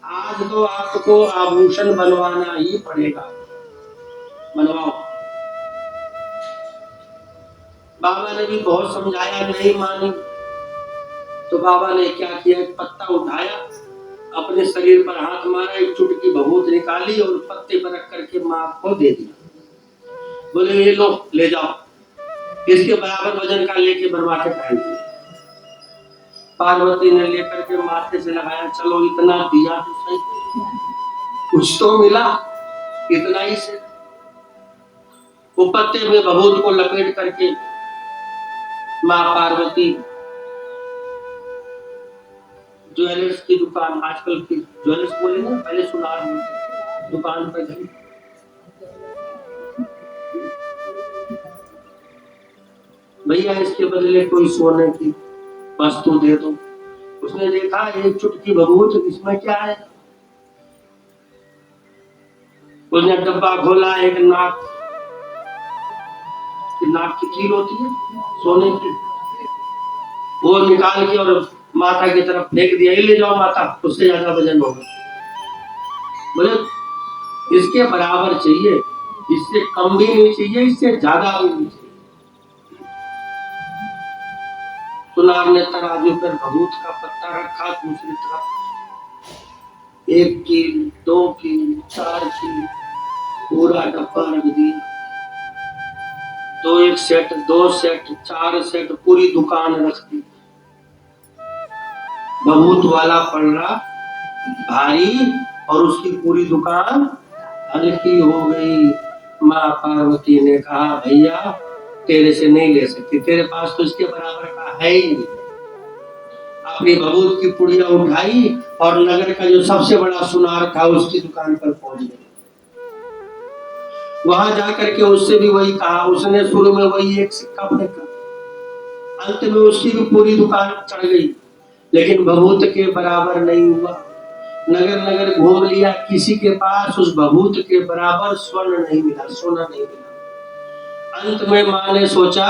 आज तो आपको आभूषण बनवाना ही पड़ेगा, बनवाओ। बाबा ने भी बहुत समझाया, नहीं मानी। तो बाबा ने क्या किया, एक पत्ता उठाया, अपने शरीर पर हाथ मारा, एक चुटकी भभूत निकाली और पत्ते पर रख करके माँ को दे दिया। बोले ये लो, ले जाओ, इसके बराबर वजन का लेके बनवा के पहन दिया। पार्वती ने लेकर के माथे से लगाया, चलो इतना दिया तो सही, कुछ तो मिला, इतना ही से। वो पत्ते में भभूत को लपेट करके माँ पार्वती ज्वेलर्स की दुकान, आजकल की ज्वेलर्स बोले ना, पहले सुनार दुकान पर गई। भैया इसके बदले कोई सोने की वस्तु दे दो। उसने देखा एक चुटकी भभूत, इसमें क्या है। उसने डब्बा खोला, एक नाक की कील होती है सोने की, वो निकाल के और माता की तरफ फेंक दिया, ले जाओ माता, उससे ज्यादा वजन होगा। बोले इसके बराबर चाहिए, इससे कम भी नहीं चाहिए, इससे ज्यादा भी नहीं चाहिए। सुनार ने तराजू पर भभूत का पत्ता रखा, दूसरी तरफ 1 कील, 2 कील, 4 कील, पूरा डब्बा रख दिया। 1 सेट, 2 सेट, 4 सेट, पूरी दुकान रख दी। भभूत वाला पड़ रहा भारी और उसकी पूरी दुकान हल्की हो गई। माँ पार्वती ने कहा, भैया तेरे से नहीं ले सकती, तेरे पास तो इसके बराबर का है ही नहीं। अपनी भभूत की पुड़िया उठाई और नगर का जो सबसे बड़ा सुनार था उसकी दुकान पर पहुंच गई। वहां जाकर के उससे भी वही कहा, उसने शुरू में वही एक सिक्का फेंका, अंत में उसकी भी पूरी दुकान चढ़ गई, लेकिन भभूत के बराबर नहीं हुआ। नगर नगर घूम लिया, किसी के पास उस भभूत के बराबर स्वर्ण नहीं मिला, सोना नहीं मिला। अंत में माँ ने सोचा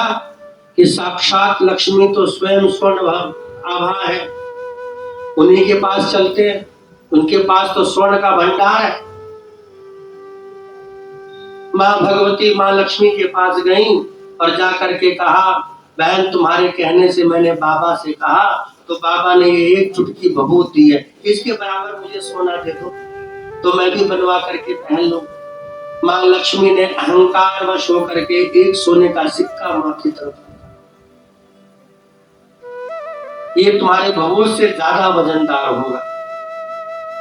कि साक्षात लक्ष्मी तो स्वयं स्वर्ण आभा है, उन्हीं के पास चलते हैं, उनके पास तो स्वर्ण का भंडार है। माँ भगवती माँ लक्ष्मी के पास गई और जाकर के कहा, बहन तुम्हारे कहने से मैंने बाबा से कहा, तो बाबा ने ये एक चुटकी भभूत दी है, इसके बराबर मुझे सोना दे दो तो मैं भी बनवा करके पहन लूं। माँ लक्ष्मी ने अहंकार वश होकर के एक सोने का सिक्का माँ की तरफ, ये तुम्हारे भभूत से ज्यादा वजनदार होगा।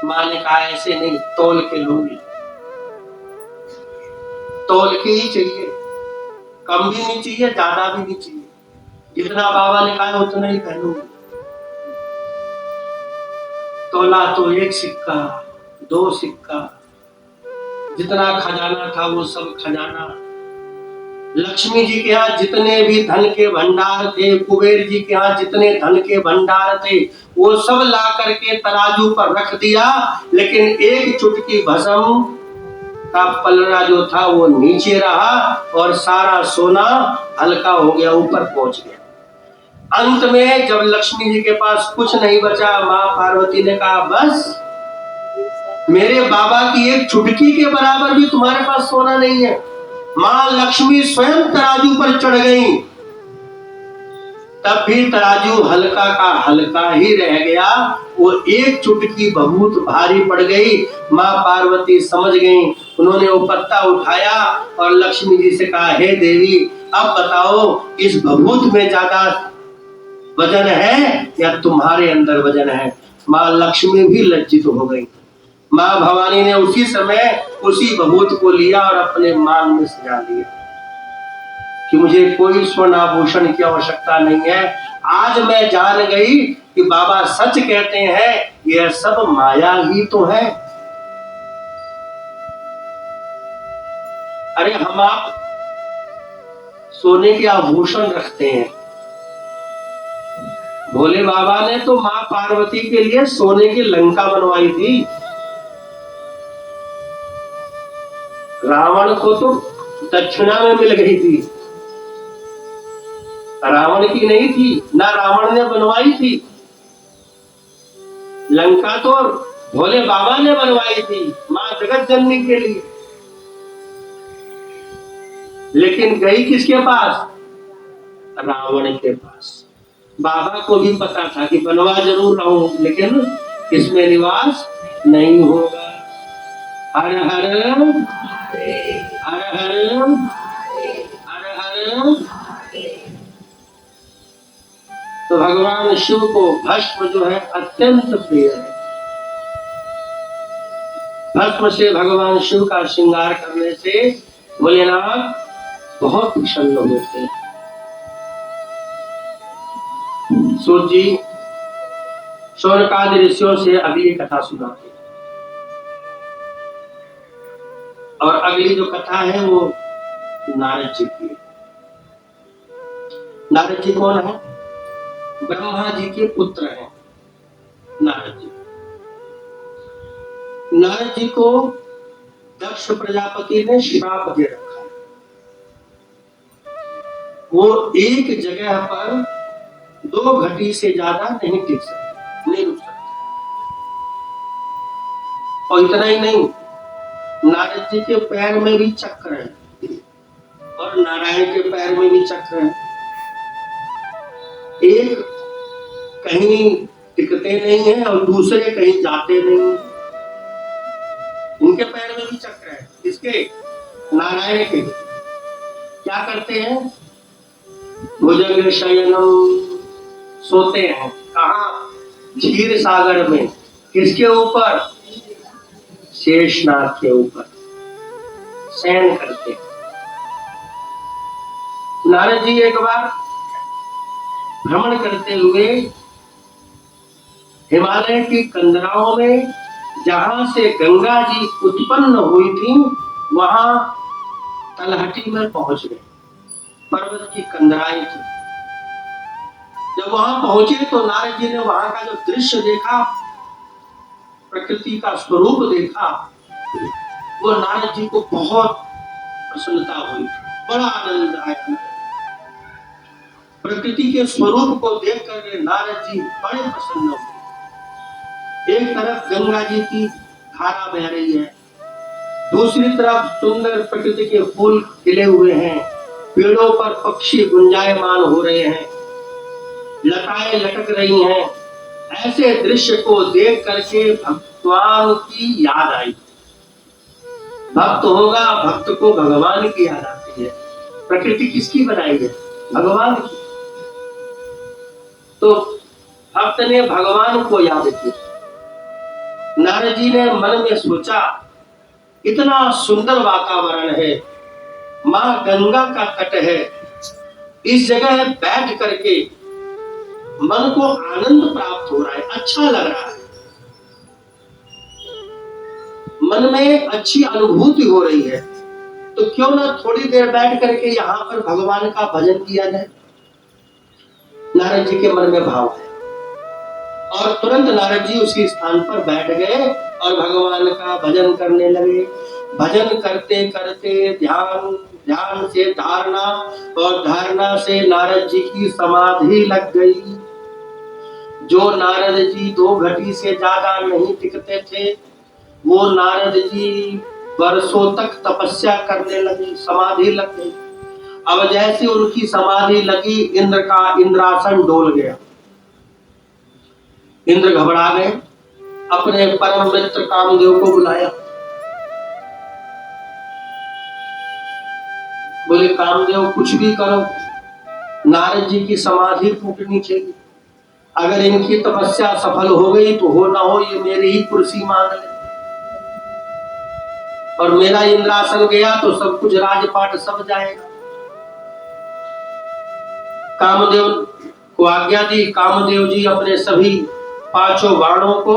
माँ ने कहा ऐसे नहीं, तौल के लूंगी, तौल के ही चाहिए, कम भी नहीं चाहिए, ज्यादा भी नहीं चाहिए, जितना बाबा ने कहा उतना ही पहनूंगी। तोला तो 1 सिक्का, 2 सिक्का, जितना खजाना था वो सब खजाना। लक्ष्मी जी के यहाँ जितने भी धन के भंडार थे, कुबेर जी के यहाँ जितने धन के भंडार थे, वो सब ला करके तराजू पर रख दिया, लेकिन एक चुटकी भस्म का पलड़ा जो था वो नीचे रहा और सारा सोना हल्का हो गया, ऊपर पहुंच गया। अंत में जब लक्ष्मी जी के पास कुछ नहीं बचा, माँ पार्वती ने कहा, बस मेरे बाबा की एक चुटकी के बराबर भी तुम्हारे पास सोना नहीं है। माँ लक्ष्मी स्वयं तराजू पर चढ़ गई, तब भी तराजू हल्का का हल्का ही रह गया, वो एक चुटकी भभूत भारी पड़ गई। माँ पार्वती समझ गई, उन्होंने वो पत्ता उठाया और लक्ष्मी जी से कहा, हे देवी अब बताओ इस भभूत में ज्यादा वजन है या तुम्हारे अंदर वजन है। माँ लक्ष्मी भी लज्जित हो गई। माँ भवानी ने उसी समय उसी भभूत को लिया और अपने मांग में सजा लिया कि मुझे कोई स्वर्ण आभूषण की आवश्यकता नहीं है। आज मैं जान गई कि बाबा सच कहते हैं, यह सब माया ही तो है। अरे हम आप सोने के आभूषण रखते हैं, भोले बाबा ने तो माँ पार्वती के लिए सोने की लंका बनवाई थी। रावण को तो दक्षिणा में मिल गई थी, रावण की नहीं थी, ना रावण ने बनवाई थी, लंका तो भोले बाबा ने बनवाई थी मां जगत जननी के लिए, लेकिन गई किसके पास? रावण के पास। बाबा को भी पता था कि बनवा जरूर रहूं, लेकिन इसमें निवास नहीं होगा। हर हर हर हर हर हर। तो भगवान शिव को भस्म जो है अत्यंत प्रिय है। भस्म से भगवान शिव का श्रृंगार करने से भोलेनाथ बहुत प्रसन्न होते हैं। सूत जी शौनकादि ऋषियों से अगली कथा सुनाते हैं, और अगली जो कथा है वो नारद जी की। नारद जी कौन है? ब्रह्मा जी के पुत्र हैं नारद जी। नारद जी को दक्ष प्रजापति ने श्राप दे रखा है, वो एक जगह पर 2 घटी से ज्यादा नहीं टिक सकते, नहीं रुक सकते। और इतना ही नहीं, नारद जी के पैर में भी चक्र है और नारायण के पैर में भी चक्र है। एक कहीं टिकते नहीं है और दूसरे कहीं जाते नहीं है। उनके पैर में भी चक्र है। किसके? नारायण के। क्या करते हैं? भुजंग शयनम, सोते हैं। कहाँ? क्षीर सागर में। किसके ऊपर? शेषनाग के ऊपर शयन करते हैं। नारद जी एक बार भ्रमण करते हुए हिमालय की कंदराओं में, जहां से गंगा जी उत्पन्न हुई थी, वहां तलहटी में पहुंच गए। पर्वत की कंदराएं थी। जब वहां पहुंचे तो नारद जी ने वहां का जो दृश्य देखा, प्रकृति का स्वरूप देखा, वो नारद जी को बहुत प्रसन्नता हुई, बड़ा आनंद आया। प्रकृति के स्वरूप को देखकर नारद जी बड़े प्रसन्न हुए। एक तरफ गंगा जी की धारा बह रही है, दूसरी तरफ सुंदर प्रकृति के फूल खिले हुए हैं, पेड़ों पर पक्षी गुंजायमान हो रहे हैं, लताएं लटक रही हैं। ऐसे दृश्य को देख करके भगवान की याद आई। भक्त होगा, भक्त को भगवान की याद आती है। प्रकृति किसकी बनाई है? भगवान की। तो भक्त ने भगवान को याद किया। नारद जी ने मन में सोचा, इतना सुंदर वातावरण है, मां गंगा का तट है, इस जगह बैठ करके मन को आनंद प्राप्त हो रहा है, अच्छा लग रहा है, मन में अच्छी अनुभूति हो रही है, तो क्यों ना थोड़ी देर बैठ करके यहाँ पर भगवान का भजन किया जाए। नारद जी के मन में भाव है और तुरंत नारद जी उसी स्थान पर बैठ गए और भगवान का भजन करने लगे। भजन करते करते ध्यान से धारणा, और धारणा से नारद जी की समाधि लग गई। जो नारद जी 2 घटी से ज्यादा नहीं टिकते थे, वो नारद जी वर्षों तक तपस्या करने लगे, समाधि लग गई। अब जैसे उनकी समाधि लगी, इंद्र का इंद्रासन डोल गया। इंद्र घबरा गए, अपने परम मित्र कामदेव को बुलाया। बोले, कामदेव कुछ भी करो, नारद जी की समाधि टूटनी चाहिए। अगर इनकी तपस्या सफल हो गई तो हो ना हो, ये मेरी ही कुर्सी मांग ले, और मेरा इंद्रासन गया तो सब कुछ राजपाट सब जाएगा। कामदेव को आज्ञा दी। कामदेव जी अपने सभी 5 बाणों को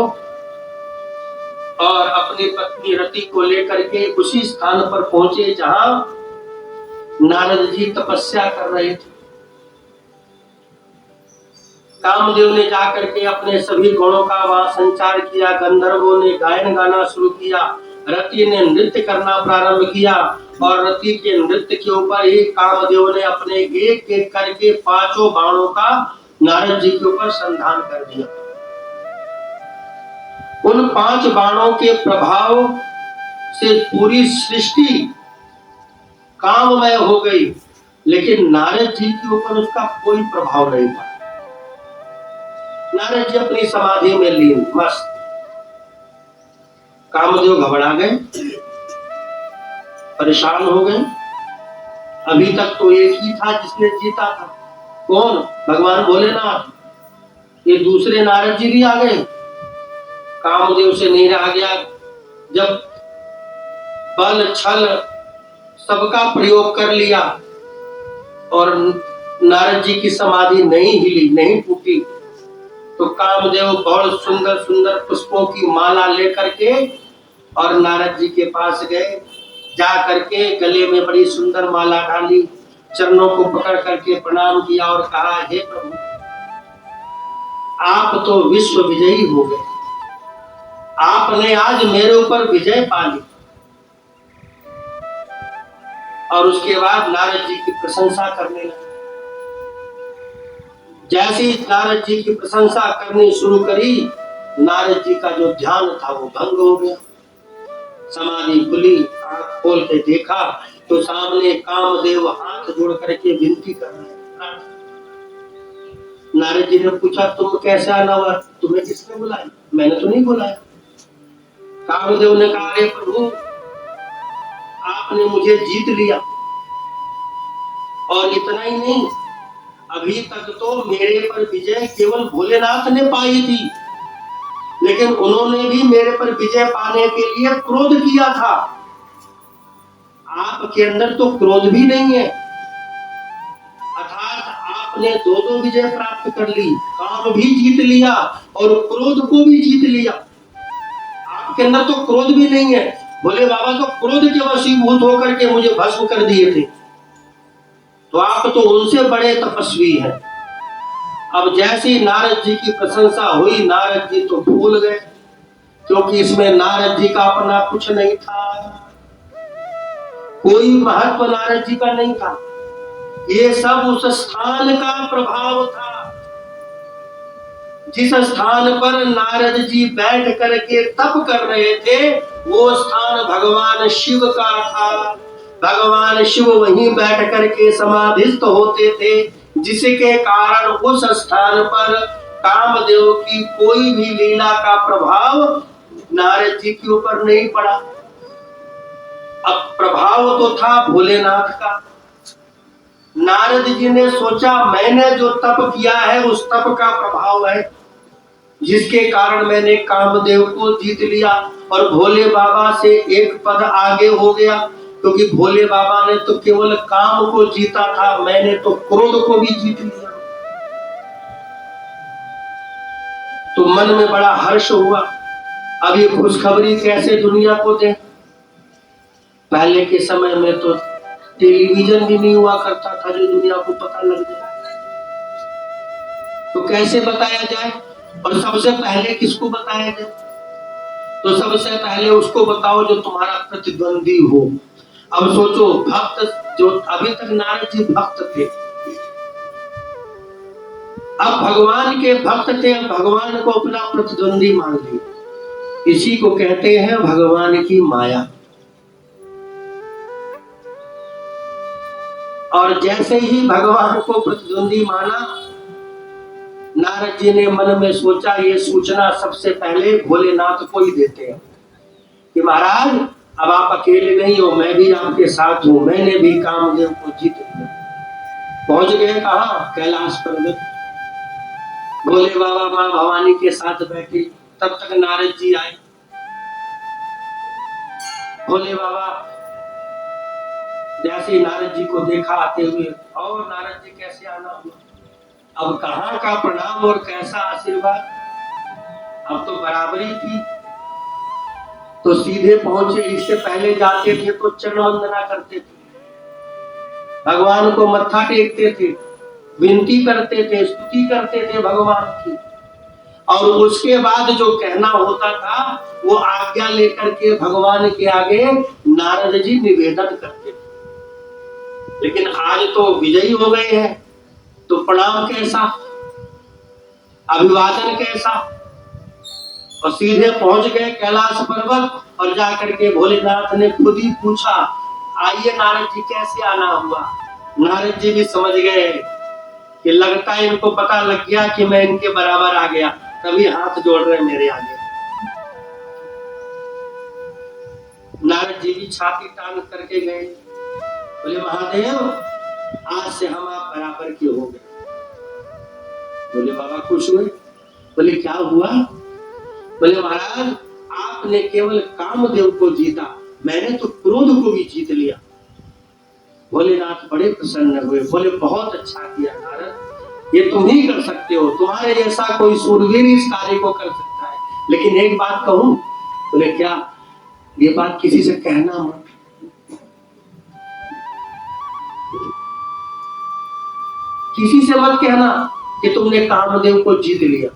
और अपनी पत्नी रति को लेकर के उसी स्थान पर पहुंचे जहां नारद जी तपस्या कर रहे थे। कामदेव ने जाकर के अपने सभी गुणों का वहां संचार किया। गंधर्वों ने गायन गाना शुरू किया, रति ने नृत्य करना प्रारंभ किया, और रति के नृत्य के ऊपर ही कामदेव ने अपने एक एक करके 5 बाणों का नारद जी के ऊपर संधान कर दिया। उन 5 बाणों के प्रभाव से पूरी सृष्टि काममय हो गई, लेकिन नारद जी के ऊपर उसका कोई प्रभाव नहीं पड़ा। नारद जी अपनी समाधि में लीन मस्त। कामदेव घबरा गए, परेशान हो गए। अभी तक तो एक ही था जिसने जीता था, कौन? भगवान भोलेनाथ। ये दूसरे नारद जी भी आ गए। कामदेव से नहीं रहा गया। जब बल छल सबका प्रयोग कर लिया और नारद जी की समाधि नहीं हिली, नहीं टूटी, तो कामदेव बहुत सुंदर सुंदर पुष्पों की माला लेकर के और नारद जी के पास गए। जा करके गले में बड़ी सुंदर माला डाली, चरणों को पकड़ करके प्रणाम किया और कहा, हे प्रभु, आप तो विश्व विजयी हो गए, आपने आज मेरे ऊपर विजय पा ली। और उसके बाद नारद जी की प्रशंसा करने लगे। जैसे ही नारद जी की प्रशंसा करनी शुरू करी, नारद जी का जो ध्यान था वो भंग हो गया। समाधि खुली, आंख खोल के देखा तो सामने कामदेव हाथ जोड़ करके विनती कर रहे हैं। नारद जी ने पूछा, तुम कैसे आना हुआ? तुम्हें किसने बुलाया? मैंने तो नहीं बुलाया। कामदेव ने कहा, अरे प्रभु, आपने मुझे जीत लिया, और इतना ही नहीं, अभी तक तो मेरे पर विजय केवल भोलेनाथ ने पाई थी, लेकिन उन्होंने भी मेरे पर विजय पाने के लिए क्रोध किया था। आपके अंदर तो क्रोध भी नहीं है, अर्थात आपने दो विजय प्राप्त कर ली, काम भी जीत लिया और क्रोध को भी जीत लिया। आपके अंदर तो क्रोध भी नहीं है। भोले बाबा तो क्रोध के वशीभूत होकर के मुझे भस्म कर दिए थे, तो आप तो उनसे बड़े तपस्वी हैं। अब जैसे ही नारद जी की प्रशंसा हुई, नारद जी तो भूल गए, क्योंकि इसमें नारद जी का अपना कुछ नहीं था, कोई महत्व नारद जी का नहीं था। ये सब उस स्थान का प्रभाव था। जिस स्थान पर नारद जी बैठ करके तप कर रहे थे, वो स्थान भगवान शिव का था। भगवान शिव वहीं बैठ करके समाधिस्थ होते थे, जिसके कारण उस स्थान पर कामदेव की कोई भी लीला का प्रभाव नारद जी के ऊपर नहीं पड़ा। अब प्रभाव तो था भोलेनाथ का। नारद जी ने सोचा, मैंने जो तप किया है उस तप का प्रभाव है, जिसके कारण मैंने कामदेव को जीत लिया और भोले बाबा से एक पद आगे हो गया, क्योंकि भोले बाबा ने तो केवल काम को जीता था, मैंने तो क्रोध को भी जीत लिया। तो मन में बड़ा हर्ष हुआ। अब ये खुशखबरी कैसे दुनिया को दे? पहले के समय में तो टेलीविजन भी नहीं हुआ करता था जो दुनिया को पता लग जाए, तो कैसे बताया जाए? और सबसे पहले किसको बताया जाए? तो सबसे पहले उसको बताओ जो तुम्हारा प्रतिद्वंदी हो। अब सोचो, भक्त जो अभी तक नारद जी भक्त थे, अब भगवान के भक्त थे, भगवान को अपना प्रतिद्वंदी मान लिया। इसी को कहते हैं भगवान की माया। और जैसे ही भगवान को प्रतिद्वंदी माना, नारद जी ने मन में सोचा, ये सूचना सबसे पहले भोलेनाथ को ही देते हैं कि महाराज, अब आप अकेले नहीं हो, मैं भी आपके साथ हूं, मैंने भी कामदेव को जीत लिया। पहुंच गए कहां? कैलाश पर्वत। भोले बाबा मां भवानी के साथ बैठे, तब तक नारद जी आए। भोले बाबा जैसे नारद जी को देखा आते हुए, और नारद जी कैसे आना हुआ, अब कहां का प्रणाम और कैसा आशीर्वाद, अब तो बराबरी थी। तो सीधे पहुंचे। इससे पहले जाते थे तो चरण वंदना करते थे, भगवान को मत्था टेकते थे, विनती करते थे, स्तुति करते थे भगवान की, और उसके बाद जो कहना होता था वो आज्ञा लेकर के भगवान के आगे नारद जी निवेदन करते थे। लेकिन आज तो विजयी हो गए हैं, तो प्रणाम कैसा, अभिवादन कैसा? और सीधे पहुंच गए कैलाश पर्वत और जाकर के भोलेनाथ ने खुद ही पूछा, आइए नारद जी कैसे आना हुआ। नारद जी भी समझ गए कि लगता है इनको पता लग गया कि मैं इनके बराबर आ गया, तभी हाथ जोड़ रहे मेरे आगे। नारद जी भी छाती तान करके गए, बोले महादेव आज से हम आप बराबर के हो गए। बोले बाबा खुश हुए। बोले क्या हुआ। बोले महाराज आपने केवल कामदेव को जीता, मैंने तो क्रोध को भी जीत लिया। भोलेनाथ बड़े प्रसन्न हुए, बोले बहुत अच्छा किया नारद, ये तुम ही कर सकते हो, तुम्हारे जैसा कोई सूरवीर इस कार्य को कर सकता है। लेकिन एक बात कहूं। बोले क्या। ये बात किसी से कहना मत। किसी से मत कहना कि तुमने कामदेव को जीत लिया।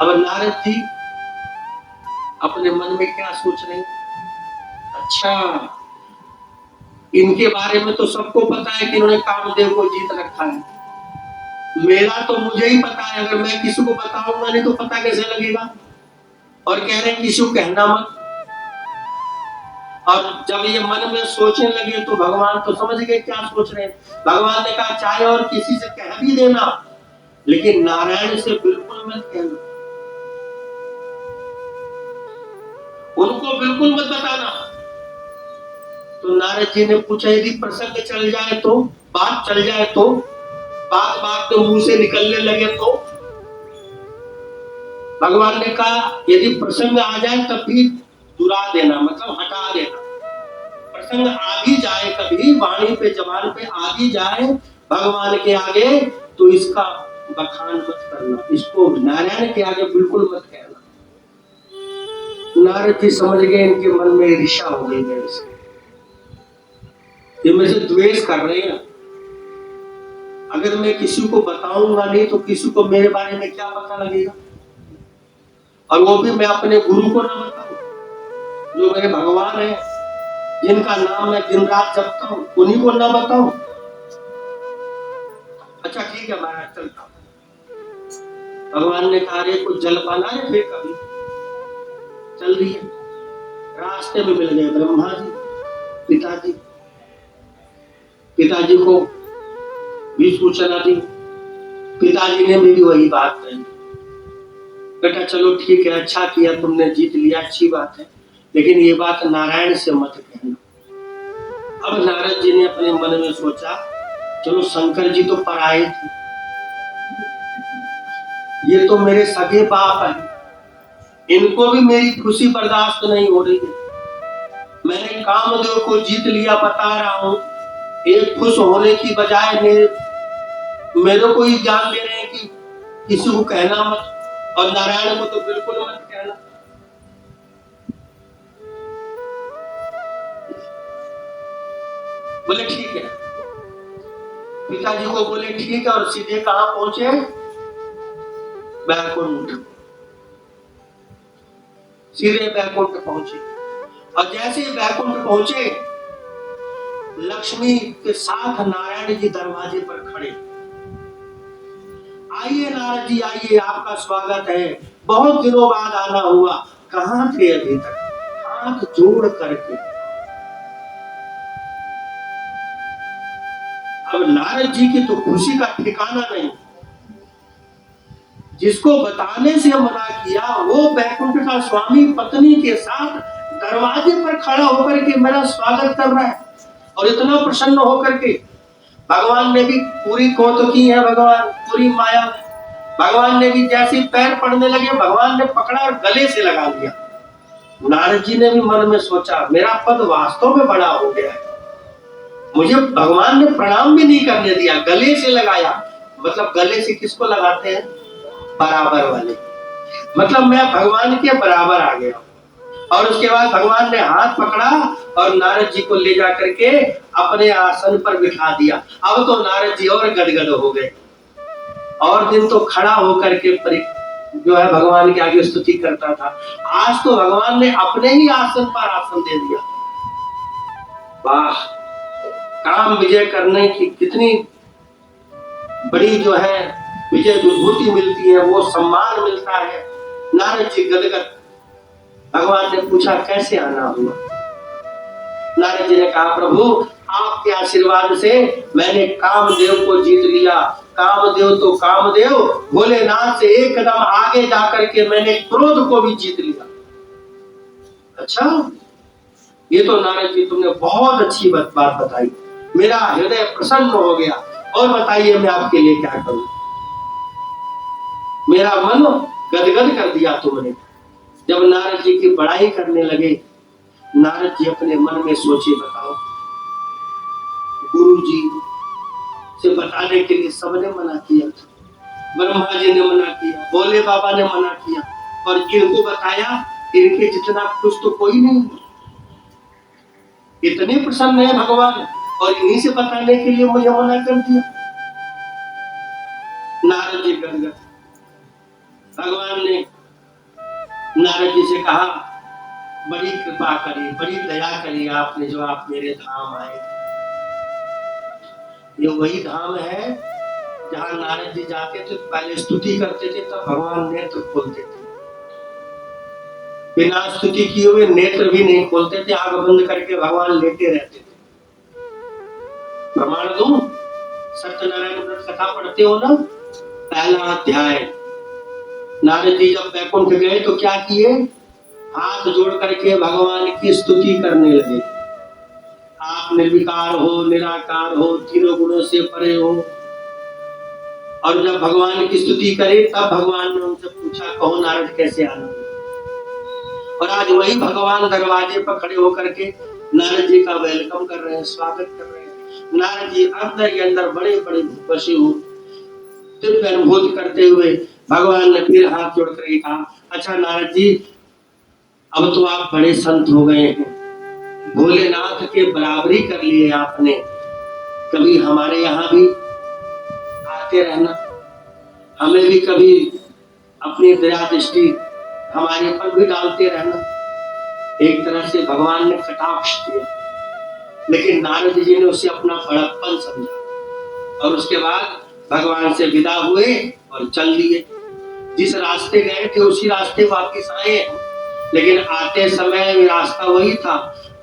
अब नारद जी अपने मन में क्या सोच रहे हैं, अच्छा इनके बारे में तो सबको पता है कि इन्होंने कामदेव को जीत रखा है, मेरा तो मुझे ही पता है, अगर मैं किसी को बताऊंगा नहीं तो पता कैसे लगेगा। और कह रहे हैं किसी को कहना मत। और जब ये मन में सोचने लगे तो भगवान तो समझ गए क्या सोच रहे हैं। भगवान ने कहा चाहे और किसी से कह भी देना, लेकिन नारायण से बिल्कुल मत कहना, उनको बिल्कुल मत बताना। तो नारद जी ने पूछा यदि प्रसंग चल जाए तो, बात चल जाए तो, बात बात तो मुंह से निकलने लगे तो। भगवान ने कहा यदि प्रसंग आ जाए तब भी दुरा देना, मतलब हटा देना। प्रसंग आ भी जाए कभी वाणी पे जबान पे आ भी जाए भगवान के आगे तो इसका बखान मत करना, इसको नारायण के आगे बिल्कुल मत कहना। नारद जी समझ गए इनके मन में ईर्ष्या हो गई मेरे से, ये मेरे से द्वेष कर रहे हैं। अगर मैं किसी को बताऊंगा नहीं तो किसी को मेरे बारे में क्या पता लगेगा, और वो भी मैं अपने गुरु को ना बताऊं, जो मेरे भगवान है, जिनका नाम मैं दिन रात जपता हूं, उन्हीं को ना बताऊं। अच्छा ठीक है महाराज चलता हूं। भगवान ने कहा रे कुछ जल पाना है फिर कभी। चल रही है, रास्ते में मिल गए ब्रह्मा जी, पिताजी। पिताजी को भी सूचना दी, पिताजी ने भी वही बात कही, बेटा चलो ठीक है, अच्छा किया तुमने जीत लिया, अच्छी बात है, लेकिन ये बात नारायण से मत कहना। अब नारद जी ने अपने मन में सोचा चलो शंकर जी तो पराये थे, ये तो मेरे सगे बाप हैं, इनको भी मेरी खुशी बर्दाश्त नहीं हो रही है। मैंने कामदेव को जीत लिया बता रहा हूं, एक खुश होने की बजाय मेरे को ही ज्ञान दे रहे हैं कि किसी को कहना मत, और नारायण को तो बिल्कुल मत कहना। बोले ठीक है। पिताजी को बोले ठीक है, और सीधे कहां पहुंचे, बैकुंठ। सीधे बैकुंठ पहुंचे, और जैसे ही बैकुंठ पहुंचे लक्ष्मी के साथ नारायण जी दरवाजे पर खड़े। आइए नारद जी आइए, आपका स्वागत है, बहुत दिनों बाद आना हुआ, कहां थे अभी तक। हाथ जोड़ करके। अब नारद जी की तो खुशी का ठिकाना नहीं, जिसको बताने से मना किया वो बैकुंठ का स्वामी पत्नी के साथ दरवाजे पर खड़ा होकर के मेरा स्वागत कर रहा है, और इतना प्रसन्न होकर के। भगवान ने भी पूरी कौत की है, भगवान पूरी माया। भगवान ने भी जैसे पैर पड़ने लगे भगवान ने पकड़ा और गले से लगा लिया। नारद जी ने भी मन में सोचा मेरा पद वास्तव में बड़ा हो गया है, मुझे भगवान ने प्रणाम भी नहीं करने दिया, गले से लगाया। मतलब गले से किसको लगाते हैं, बराबर वाले, मतलब मैं भगवान के बराबर आ गया। और उसके बाद भगवान ने हाथ पकड़ा और नारद जी को ले जा करके अपने आसन पर बिठा दिया। अब तो नारद जी और गदगद हो गए, और दिन तो खड़ा होकर के जो है भगवान के आगे स्तुति करता था, आज तो भगवान ने अपने ही आसन पर आसन दे दिया। वाह, काम विजय करने की कितनी बड़ी जो है विजय विभूति मिलती है, वो सम्मान मिलता है। नारद जी गदगद। भगवान ने पूछा कैसे आना हुआ? नारद जी ने कहा प्रभु आपके आशीर्वाद से मैंने कामदेव को जीत लिया। कामदेव तो कामदेव, भोलेनाथ से एक कदम आगे जाकर के मैंने क्रोध को भी जीत लिया। अच्छा, ये तो नारद जी तुमने बहुत अच्छी बात बताई, मेरा हृदय प्रसन्न हो गया। और बताइए मैं आपके लिए क्या करूं? मेरा मन गदगद कर दिया तुमने। जब नारद जी की बड़ाई करने लगे, नारद जी अपने मन में सोचे बताओ, गुरु जी से बताने के लिए सबने मना किया था, ब्रह्मा जी ने मना किया, भोले बाबा ने मना किया, और इनको बताया, इनके जितना खुश तो कोई नहीं। इतने प्रसन्न है भगवान और इन्हीं से बताने के लिए मुझे मना कर दिया। नारद जी गदगद। भगवान ने नारद जी से कहा बड़ी कृपा करी, बड़ी दया करी आपने जो आप मेरे धाम आए। ये वही धाम है जहां नारद जी जाते थे, पहले स्तुति करते थे तब भगवान नेत्र खोलते थे। बिना स्तुति किए हुए नेत्र भी नहीं खोलते थे, आंख बंद करके भगवान लेटे रहते थे। प्रमाण दूं, सत्यनारायण व्रत कथा पढ़ते हो ना, पहला अध्याय। नारद जी जब बैकुंठ गए तो क्या किए? हाथ जोड़ करके भगवान की स्तुति करने लगे। आप निर्विकार हो, निराकार हो, तीनों गुणों से परे हो। और जब भगवान की स्तुति करे तब भगवान ने उनसे पूछा कहो नारद कैसे आना? और आज वही भगवान दरवाजे पर खड़े होकर के नारद जी का वेलकम कर रहे हैं, स्वागत कर रहे हैं। नारद जी अंदर के अंदर बड़े बड़े बसे हो, दिव्य अनुभूति करते हुए भगवान ने फिर हाथ जोड़ कर कहा अच्छा नारद जी, अब तो आप बड़े संत हो गए हैं, भोलेनाथ के बराबरी कर लिए आपने, कभी हमारे यहाँ भी आते रहना, हमें भी कभी अपनी दया दृष्टि हमारे पर भी डालते रहना। एक तरह से भगवान ने कटाक्ष किया, लेकिन नारद जी ने उसे अपना बड़प्पन समझा और उसके बाद भगवान से विदा हुए और चल दिए। जिस रास्ते गए थे उसी रास्ते वापस आए, लेकिन आते समय रास्ता वही था,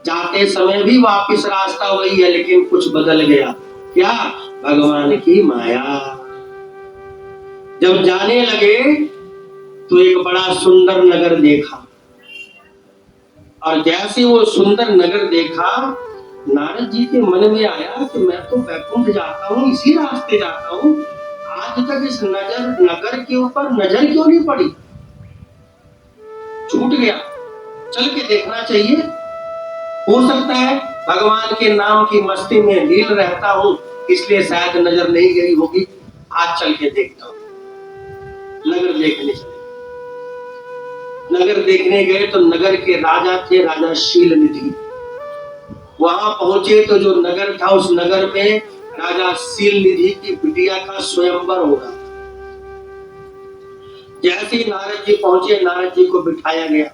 जाते समय भी वापस रास्ता वही है, लेकिन कुछ बदल गया। क्या? भगवान की माया। जब जाने लगे तो एक बड़ा सुंदर नगर देखा, और जैसे वो सुंदर नगर देखा, नारद जी के मन में आया कि मैं तो वैकुंठ जाता हूँ, इसी रास्ते जाता हूँ, आज तक इस नगर के ऊपर नजर क्यों नहीं पड़ी? छूट गया, चल के देखना चाहिए। हो सकता है भगवान के नाम की मस्ती में लीन रहता हूँ, इसलिए शायद नजर नहीं गई होगी, आज चल के देखता हूँ। नगर देखने चले। नगर देखने गए तो नगर के राजा थे, राजा शील निधि। वहां पहुंचे तो जो नगर था, उस नगर में राजा शील निधि की बिटिया का स्वयंवर होगा। जैसे ही नारद जी पहुंचे, नारद जी को बिठाया गया,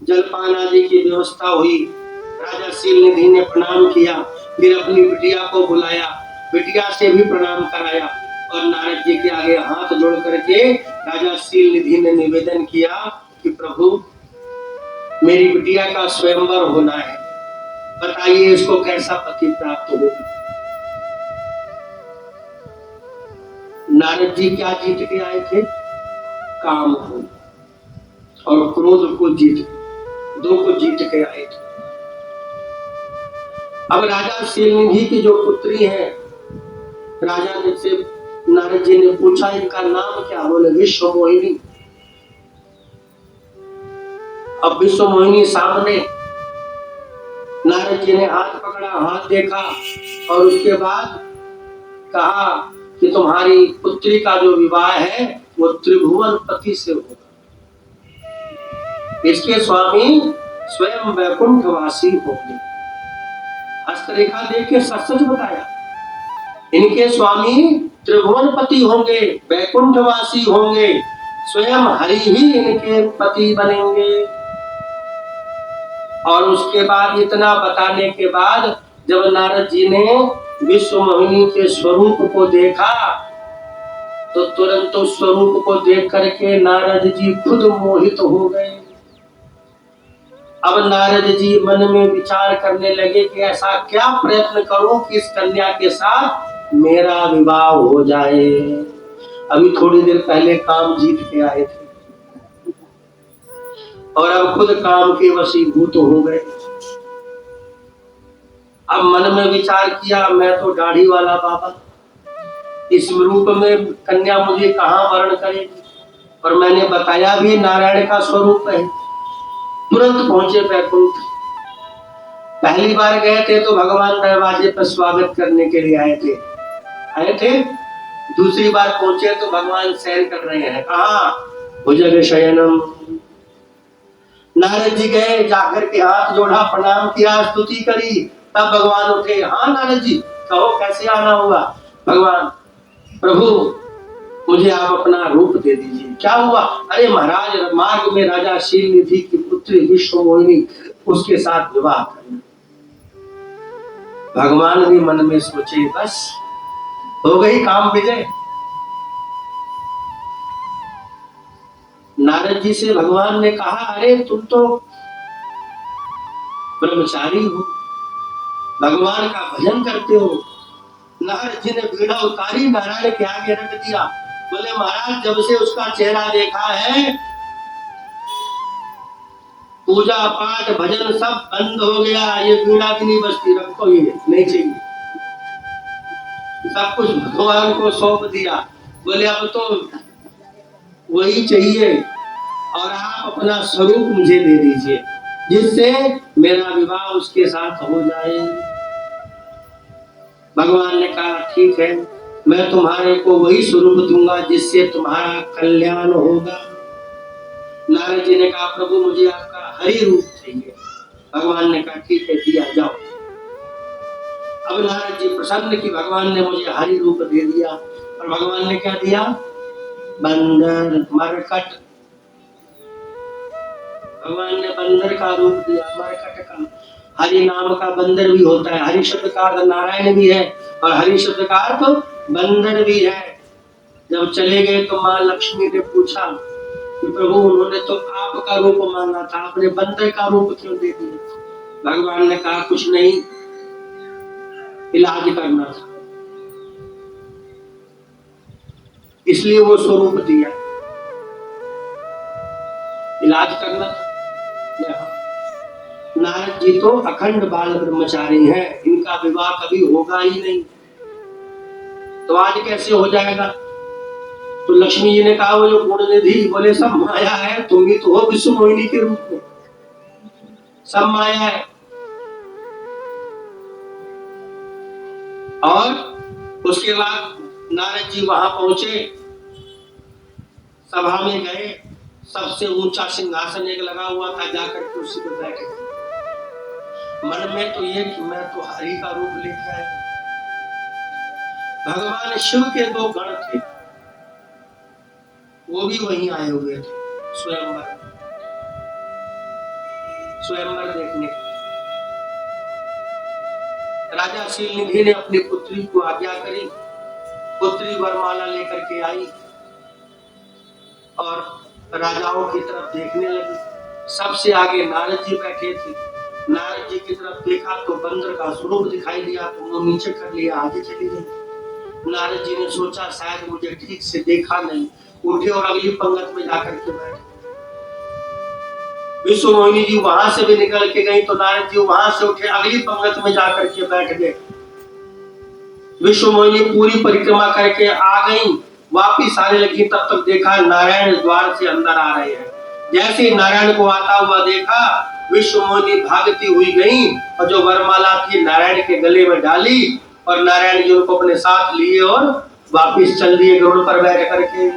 जलपान आदि की व्यवस्था हुई। राजा शील निधि ने प्रणाम किया, फिर अपनी बिटिया को बुलाया, बिटिया से भी प्रणाम कराया, और नारद जी के आगे हाथ जोड़ करके राजा शील निधि ने निवेदन किया कि प्रभु मेरी बिटिया का स्वयंवर होना है, बताइए इसको कैसा पति प्राप्त होगा। नारद जी क्या जीत के आए थे? काम को और क्रोध को जीत, दो को जीत के आए थे। अब राजा शील निधि की जो पुत्री है, राजा ने से नारद जी ने पूछा इनका नाम क्या? बोले विश्व मोहिनी। अब विश्व मोहिनी सामने, नारद जी ने हाथ पकड़ा, हाथ देखा, और उसके बाद कहा कि तुम्हारी पुत्री का जो विवाह है वो त्रिभुवन पति से होगा, इसके स्वामी स्वयं वैकुंठवासी होंगे। हस्तरेखा देख के सच सच बताया, इनके स्वामी त्रिभुवनपति होंगे, वैकुंठवासी होंगे, स्वयं हरि ही इनके पति बनेंगे। और उसके बाद इतना बताने के बाद जब नारद जी ने विश्व मोहिनी के स्वरूप को देखा तो तुरंत उस स्वरूप को देख करके नारद जी खुद मोहित हो गए। अब नारद जी मन में विचार करने लगे कि ऐसा क्या प्रयत्न करूं कि इस कन्या के साथ मेरा विवाह हो जाए। अभी थोड़ी देर पहले काम जीत के आए थे और अब खुद काम के वशीभूत हो गए। अब मन में विचार किया, मैं तो दाढ़ी वाला बाबा, इस रूप में कन्या मुझे कहाँ वर्ण करेगी, और मैंने बताया भी नारायण का स्वरूप है। तुरंत पहुंचे बैकुंठ। पहली बार गए थे तो भगवान दरवाजे पर स्वागत करने के लिए आए थे। दूसरी बार पहुंचे तो भगवान शयन कर रहे हैं। कहा? भुजग शयनम। नारद जी गए, जाकर के हाथ जोड़ा, प्रणाम किया, स्तुति करी। तब भगवान उठे। हाँ नारद जी, कहो कैसे आना हुआ? भगवान, प्रभु मुझे आप अपना रूप दे दीजिए। क्या हुआ? अरे महाराज, मार्ग में राजा शील निधि की पुत्री विश्व मोहिनी, उसके साथ विवाह करना। भगवान भी मन में सोचे, बस हो गई काम विजय। नारद जी से भगवान ने कहा, अरे तुम तो ब्रह्मचारी हो, भगवान का भजन करते हो। नारद जी ने वीणा उतारी, नारायण के आगे रख दिया। बोले महाराज, जब से उसका चेहरा देखा है, पूजा पाठ भजन सब बंद हो गया। ये वीणा भी नहीं बजती, रखो, ये नहीं चाहिए, सब कुछ भगवान को सौंप दिया। बोले अब तो वही चाहिए, और आप अपना स्वरूप मुझे दे दीजिए, जिससे मेरा विवाह उसके साथ हो जाए। भगवान ने कहा, ठीक है, मैं तुम्हारे को वही स्वरूप दूंगा जिससे तुम्हारा कल्याण होगा। नारद जी ने कहा, प्रभु मुझे आपका हरि रूप चाहिए। भगवान ने कहा, ठीक है, दिया, जाओ। अब नारद जी प्रसन्न कि भगवान ने मुझे हरि रूप दे दिया। और भगवान ने क्या दिया? बंदर, मरकट। भगवान ने बंदर का रूप दिया, मरकट का। हरि नाम का बंदर भी होता है। हरि शब्द का अर्थ नारायण भी है, और हरि शब्द का अर्थ बंदर भी है। जब चले गए तो माँ लक्ष्मी ने पूछा कि प्रभु, उन्होंने तो आपका रूप मांगा था, आपने बंदर का रूप क्यों दे दिया? भगवान ने कहा, कुछ नहीं, इलाज करना था, इसलिए वो स्वरूप दिया, इलाज करना था। नारद जी तो अखंड बाल ब्रह्मचारी हैं, इनका विवाह कभी होगा ही नहीं, तो आज कैसे हो जाएगा? तो लक्ष्मी जी ने कहा, वो जो गुण निधि, बोले सब माया है, तुम ही तो हो विश्व मोहिनी के रूप में, सब माया है। और उसके बाद नारद जी वहां पहुंचे, सभा में गए, सबसे ऊंचा सिंहासन एक लगा हुआ था, जाकर के उसी पर बैठे। मन में तो ये कि मैं तो हरि का रूप लेके आया। भगवान शिव के दो गण थे, वो भी वहीं आए हुए थे, स्वयंवर देखने। राजा शील निधि ने अपनी पुत्री को आज्ञा करी, पुत्री वरमाला लेकर के आई और राजाओं की तरफ देखने लगी। सबसे आगे नारद जी बैठे थे। नारद जी की तरफ देखा तो बंदर का स्वरूप दिखाई दिया, तो वो नीचे कर लिया, आगे चली गई। नारद जी ने सोचा शायद मुझे ठीक से देखा नहीं, उठे और अगली पंगत में जाकर के बैठे। विश्व मोहिनी जी वहां से भी निकल के गई, तो नारद जी वहां से उठे, अगली पंगत में जाकर के बैठ गए। विश्व मोहिनी पूरी परिक्रमा करके आ गई, वापिस आने लगी, तब तक देखा नारायण द्वार से अंदर आ रहे हैं। जैसे नारायण को आता हुआ देखा, विश्व मोहिनी भागती हुई गई और जो वरमाला थी नारायण के गले में डाली, और नारायण जी उनको अपने साथ लिए और वापिस चल दिए गरुड़ पर बैठ करके।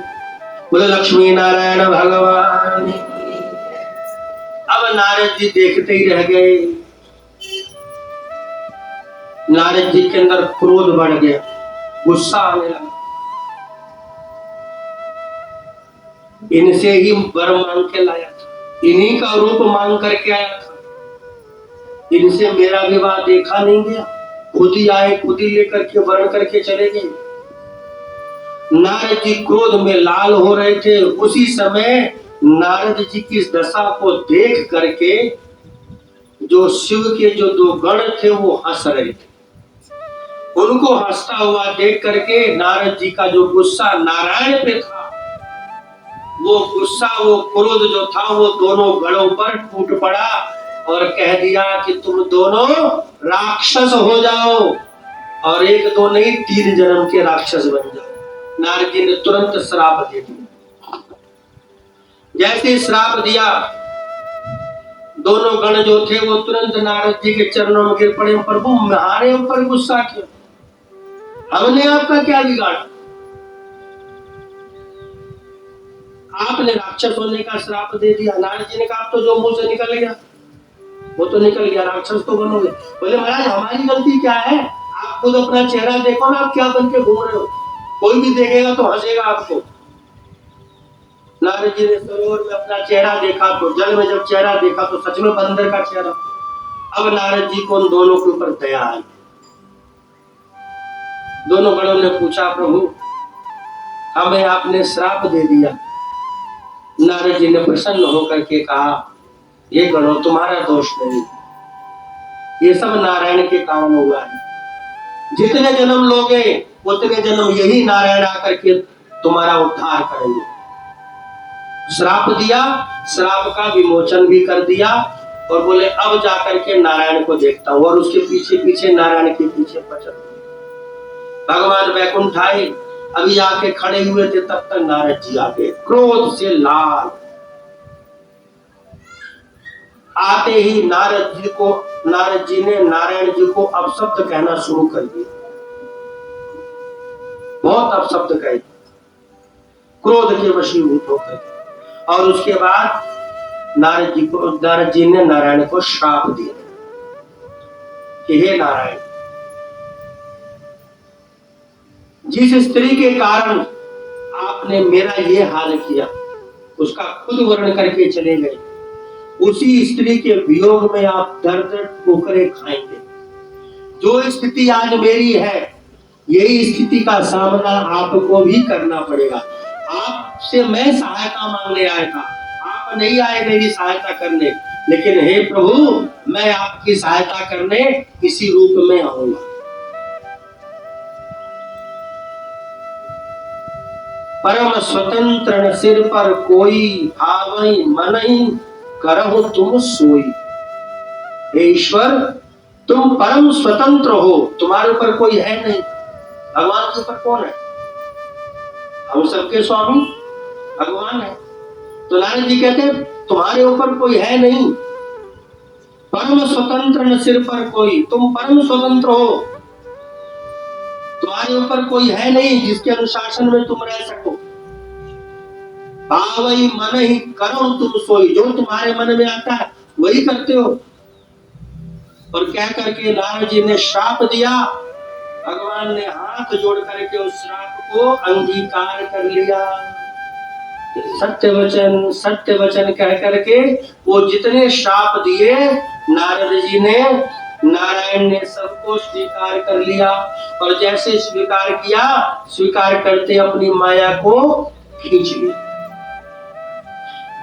बोले लक्ष्मी नारायण भगवान। अब नारद जी देखते ही रह गए। नारद जी के अंदर क्रोध बढ़ गया, गुस्सा आने लगा। इनसे ही वर मांग के लाया था, इन्हीं का रूप मांग करके आया था, इनसे मेरा विवाह देखा नहीं गया, खुद ही आए, खुद ही लेकर के वर्ण करके चले गए। नारद जी क्रोध में लाल हो रहे थे। उसी समय नारद जी की इस दशा को देख करके जो शिव के जो दो गण थे वो हंस रहे थे। उनको हंसता हुआ देख करके नारद जी का जो गुस्सा नारायण पे था, वो गुस्सा, वो क्रोध जो था वो दोनों गणों पर टूट पड़ा और कह दिया कि तुम दोनों राक्षस हो जाओ, और एक दो नहीं 3 जन्म के राक्षस बन जाओ। नारद जी ने तुरंत श्राप दे दिया। जैसे श्राप दिया, दोनों गण जो थे वो तुरंत नारद जी के चरणों में गिर पड़े। प्रभु हमारे ऊपर गुस्सा क्यों? हमने आपका क्या बिगाड़ा? आपने राक्षस होने का श्राप दे दिया। नारद जी ने कहा तो जो मुंह से निकल गया वो तो निकल गया, राक्षस तो बनोगे। बोले महाराज हमारी गलती क्या है? आप खुद अपना चेहरा देखो ना, आप क्या बन के घूम रहे हो। कोई भी देखेगा तो हंसेगा आपको। नारद जी ने सरोवर में अपना चेहरा देखा तो जल में जब चेहरा देखा तो सच में बंदर का चेहरा। अब नारद जी को उन दोनों के ऊपर दया आई। दोनों गणों ने पूछा प्रभु हमें आपने श्राप दे दिया। नारद जी ने प्रसन्न होकर के कहा ये गणों तुम्हारा दोष नहीं, ये सब नारायण के कारण हुआ है। जितने जन्म लोगे उतने जन्म यही नारायण आकर के तुम्हारा उद्धार करेंगे। श्राप दिया, श्राप का विमोचन भी कर दिया और बोले अब जाकर के नारायण को देखता हूं। और उसके पीछे पीछे नारायण के पीछे पचल भगवान वैकुंठ आए। अभी आके खड़े हुए थे तब तक नारद जी आ गए क्रोध से लाल। आते ही नारद जी ने नारायण जी को अपशब्द कहना शुरू कर दिया। बहुत अपशब्द कहे, क्रोध के वशीभूत होकर। और उसके बाद नारद जी ने नारायण को श्राप दिया कि हे नारायण, जिस स्त्री के कारण आपने मेरा ये हाल किया उसका खुद वर्णन करके चले गए। उसी स्त्री के वियोग में आप दर्द ठोकरे खाएंगे। जो स्थिति आज मेरी है यही स्थिति का सामना आपको भी करना पड़ेगा। आपसे मैं सहायता मांगने आया था, आप नहीं आए मेरी सहायता करने, लेकिन हे प्रभु मैं आपकी सहायता करने इसी रूप में आऊंगा। परम स्वतंत्र सिर पर कोई भावई मनई करहु तुम सोई। हे ईश्वर तुम परम स्वतंत्र हो, तुम्हारे ऊपर कोई है नहीं। भगवान के ऊपर कौन है? हम सबके स्वामी भगवान है। तो नारद जी कहते तुम्हारे ऊपर कोई है नहीं। परम स्वतंत्र न सिर पर कोई, तुम परम स्वतंत्र हो, तुम्हारे ऊपर कोई है नहीं जिसके अनुशासन में तुम रह सको। भावई मन ही करो तुम सोई, जो तुम्हारे मन में आता है वही करते हो। और कह करके नारद जी ने श्राप दिया। भगवान ने हाथ जोड़ करके उस श्राप को अंगीकार कर लिया। सत्य वचन कह करके वो जितने श्राप दिए नारद जी ने, नारायण ने सबको स्वीकार कर लिया। और जैसे स्वीकार किया, स्वीकार करते अपनी माया को खींच लिया।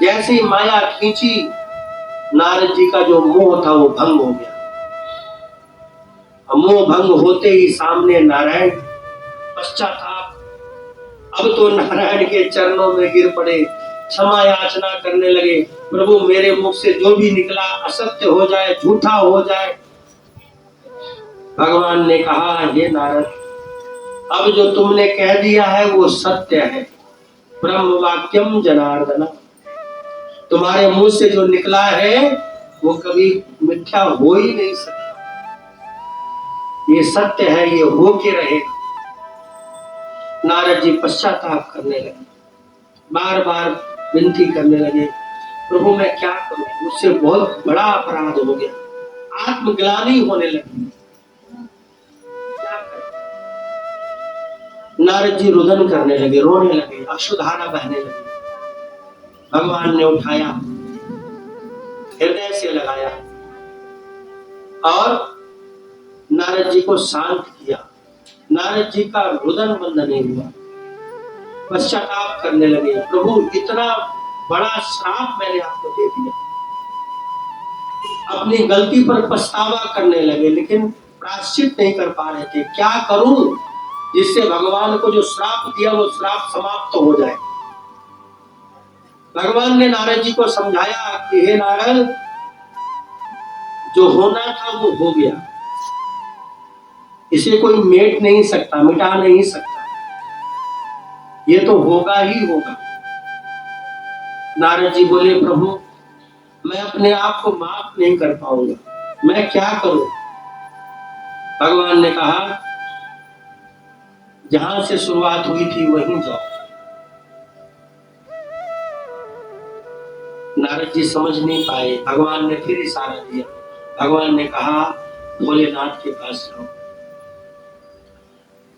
जैसे ही माया खींची, नारद जी का जो मोह था वो भंग हो गया। मोह भंग होते ही सामने नारायण, पश्चाताप। अब तो नारायण के चरणों में गिर पड़े, क्षमा याचना करने लगे। प्रभु मेरे मुख से जो भी निकला असत्य हो जाए, झूठा हो जाए। भगवान ने कहा हे नारद, अब जो तुमने कह दिया है वो सत्य है। ब्रह्म वाक्यम जनार्दन, तुम्हारे मुंह से जो निकला है वो कभी मिथ्या हो ही नहीं सकता। ये सत्य है, ये हो के रहेगा। नारद जी पश्चाताप करने लगे, बार बार विनती करने लगे, प्रभु मैं क्या करूं, मुझसे बहुत बड़ा अपराध हो गया। आत्मग्लानि होने लगी। नारद जी रुदन करने लगे, रोने लगे, अश्रुधारा बहने लगी। भगवान ने उठाया, हृदय से लगाया और नारद जी को शांत किया। नारद जी का रुदन बंद नहीं हुआ। पश्चाताप करने लगे, प्रभु इतना बड़ा श्राप मैंने आपको दे दिया। अपनी गलती पर पछतावा करने लगे, लेकिन प्रायश्चित नहीं कर पा रहे थे। क्या करूं जिससे भगवान को जो श्राप दिया वो श्राप समाप्त हो जाए। भगवान ने नारद जी को समझाया कि हे नारद, जो होना था वो हो गया, इसे कोई मेट नहीं सकता, मिटा नहीं सकता, ये तो होगा ही होगा। नारद जी बोले, प्रभु मैं अपने आप को माफ नहीं कर पाऊंगा, मैं क्या करूं। भगवान ने कहा, जहां से शुरुआत हुई थी वहीं जाओ। नारद जी समझ नहीं पाए। भगवान ने फिर इशारा दिया। भगवान ने कहा, भोलेनाथ के पास जाओ।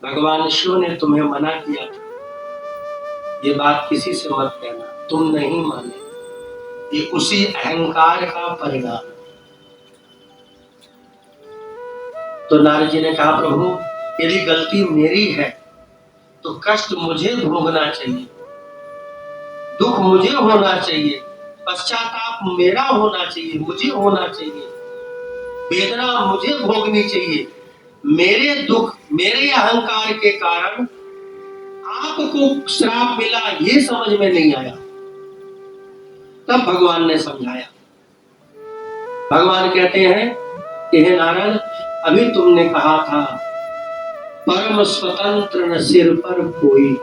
भगवान शिव ने तुम्हें मना किया था, ये बात किसी से मत कहना, तुम नहीं माने, ये उसी अहंकार का परिणाम। तो नारद जी ने कहा, प्रभु यदि गलती मेरी है तो कष्ट मुझे भोगना चाहिए, दुख मुझे होना चाहिए, पश्चाताप मेरा होना चाहिए, मुझे होना चाहिए, वेदना मुझे भोगनी चाहिए। मेरे दुख, मेरे अहंकार के कारण आपको श्राप मिला, ये समझ में नहीं आया। तब भगवान ने समझाया। भगवान कहते हैं कि हे नारद, अभी तुमने कहा था परम स्वतंत्र न सिर पर कोई,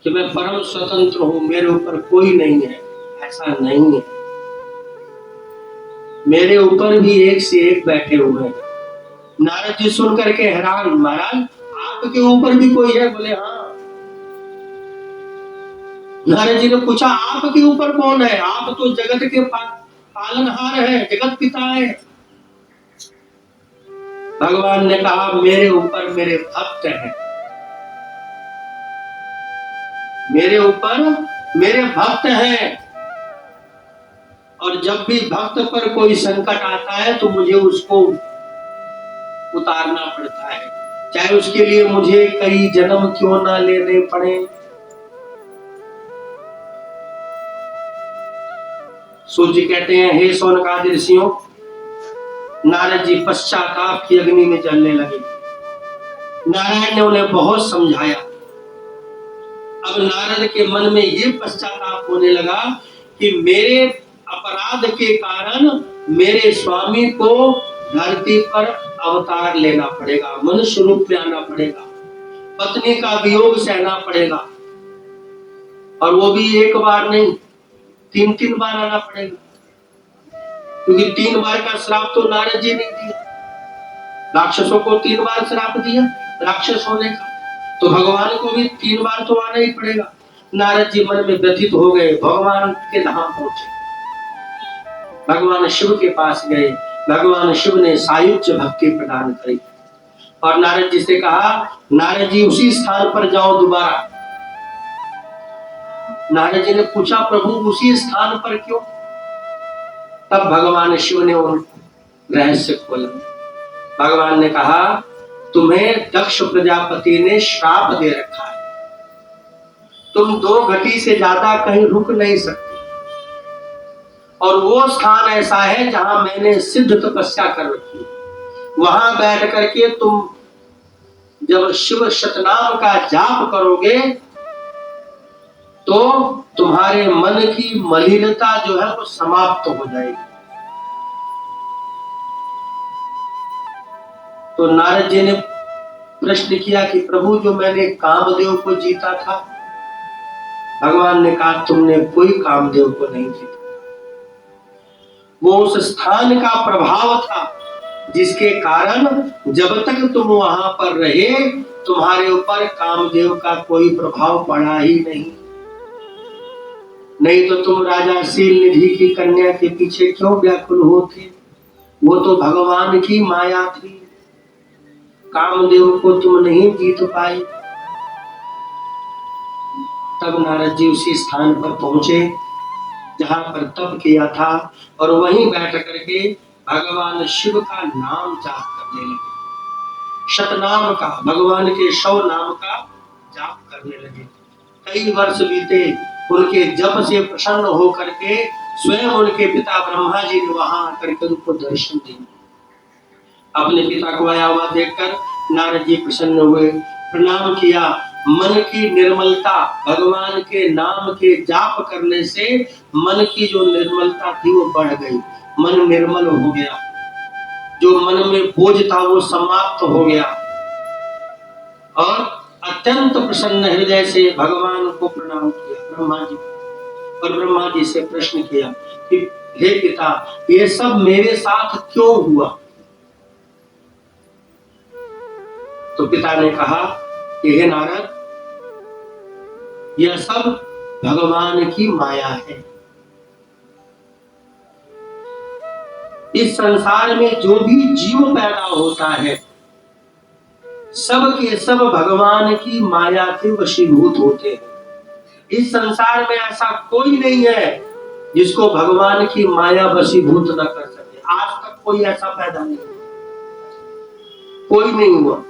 कि मैं परम स्वतंत्र हूं, मेरे ऊपर कोई नहीं है। ऐसा नहीं है, मेरे ऊपर भी एक से एक बैठे हुए हैं। नारद जी सुन करके हैरान, महाराज आपके ऊपर भी कोई है? बोले हाँ। नारद जी ने पूछा, आपके ऊपर कौन है? आप तो जगत के पालनहार है, जगत पिता है। भगवान ने कहा, मेरे ऊपर मेरे भक्त हैं, मेरे ऊपर मेरे भक्त हैं, और जब भी भक्त पर कोई संकट आता है तो मुझे उसको उतारना पड़ता है, चाहे उसके लिए मुझे कई जन्म क्यों ना लेने पड़े। सूर्य कहते हैं, हे शौनकादि ऋषियों, नारद जी पश्चाताप की अग्नि में जलने लगे। नारायण ने उन्हें बहुत समझाया। अब नारद के मन में ये पश्चाताप होने लगा कि मेरे अपराध के कारण मेरे स्वामी को धरती पर अवतार लेना पड़ेगा, मनुष्य रूप में आना पड़ेगा, पत्नी का वियोग सहना पड़ेगा, और वो भी एक बार नहीं, 3 बार आना पड़ेगा, क्योंकि 3 बार का श्राप तो नारद जी ने दिया। राक्षसों को 3 बार श्राप दिया राक्षस होने का, तो भगवान को भी 3 बार तो आना ही पड़ेगा। नारद जी मन में व्यथित हो गए, भगवान के धाम पहुंचे, भगवान शिव के पास गए। भगवान शिव ने सायुज्य भक्ति प्रदान करी और नारद जी से कहा, नारद जी उसी स्थान पर जाओ दोबारा। नारद जी ने पूछा, प्रभु उसी स्थान पर क्यों? तब भगवान शिव ने उन रहस्य खोला। भगवान ने कहा, तुम्हें दक्ष प्रजापति ने श्राप दे रखा है, तुम 2 घटी से ज्यादा कहीं रुक नहीं सकते, और वो स्थान ऐसा है जहां मैंने सिद्ध तपस्या कर रखी, वहां बैठ करके तुम जब शिव शतनाम का जाप करोगे तो तुम्हारे मन की मलिनता जो है वो समाप्त हो जाएगी। तो नारद जी ने प्रश्न किया कि प्रभु, जो मैंने कामदेव को जीता था। भगवान ने कहा, तुमने कोई कामदेव को नहीं जीता, वो उस स्थान का प्रभाव था जिसके कारण जब तक तुम वहां पर रहे तुम्हारे ऊपर कामदेव का कोई प्रभाव पड़ा ही नहीं तो तुम राजा शील निधि की कन्या के पीछे क्यों व्याकुल होते? वो तो भगवान की माया थी, कामदेव को तुम नहीं जीत पाए। तब नारद जी उसी स्थान पर पहुंचे जहां पर तप किया था, और वहीं बैठ करके भगवान शिव का नाम जाप करने लगे, शतनाम का, भगवान के 100 नाम का जाप कर करने लगे। कई वर्ष बीते, उनके जप से प्रसन्न होकर के स्वयं उनके पिता ब्रह्मा जी ने वहां आकर के उनको दर्शन दिए। अपने पिता को आया हुआ देखकर नारद जी प्रसन्न हुए, प्रणाम किया। मन की निर्मलता, भगवान के नाम के जाप करने से मन की जो निर्मलता थी वो बढ़ गई, मन निर्मल हो गया, जो मन में बोझ था वो समाप्त हो गया और अत्यंत प्रसन्न हृदय से भगवान को प्रणाम किया ब्रह्मा जी। और ब्रह्मा जी से प्रश्न किया कि हे पिता, ये सब मेरे साथ क्यों हुआ? तो पिता ने कहा कि हे नारद, यह सब भगवान की माया है। इस संसार में जो भी जीव पैदा होता है सब के सब भगवान की माया के वशीभूत होते हैं। इस संसार में ऐसा कोई नहीं है जिसको भगवान की माया वशीभूत न कर सके। आज तक कोई ऐसा पैदा नहीं, कोई नहीं हुआ।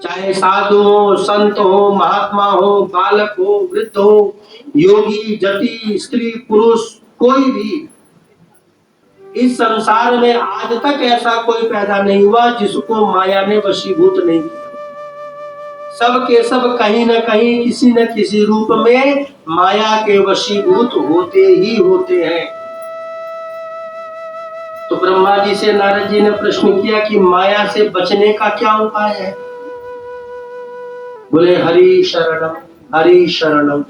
चाहे साधु हो, संत हो, महात्मा हो, बालक हो, वृद्ध हो, योगी, जति, स्त्री, पुरुष, कोई भी इस संसार में आज तक ऐसा कोई पैदा नहीं हुआ जिसको माया ने वशीभूत नहीं किया। सब के सब कहीं न कहीं किसी न किसी रूप में माया के वशीभूत होते ही होते हैं। तो ब्रह्मा जी से नारद जी ने प्रश्न किया कि माया से बचने का क्या उपाय है? बोले हरि शरणम, हरि शरणम।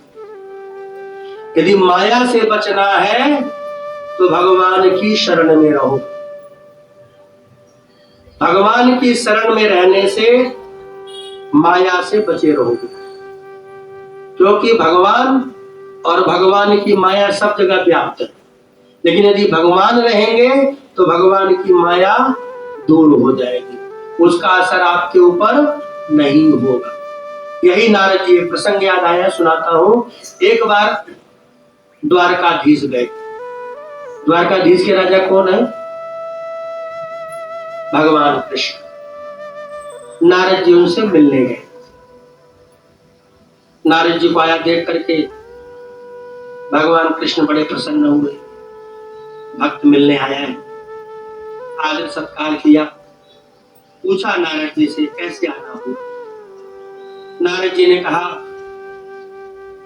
यदि माया से बचना है तो भगवान की शरण में रहो। भगवान की शरण में रहने से माया से बचे रहोगे, क्योंकि भगवान और भगवान की माया सब जगह व्याप्त है। लेकिन यदि भगवान रहेंगे तो भगवान की माया दूर हो जाएगी, उसका असर आपके ऊपर नहीं होगा। यही नारद जी प्रसंग याद आया, सुनाता हूं। एक बार द्वारकाधीश गए। द्वारकाधीश के राजा कौन है? भगवान कृष्ण। नारद जी उनसे मिलने गए। नारद जी को आया देख करके भगवान कृष्ण बड़े प्रसन्न हुए। भक्त मिलने आया है, आदर सत्कार किया। पूछा नारद जी से कैसे आना हुआ? नारद जी ने कहा,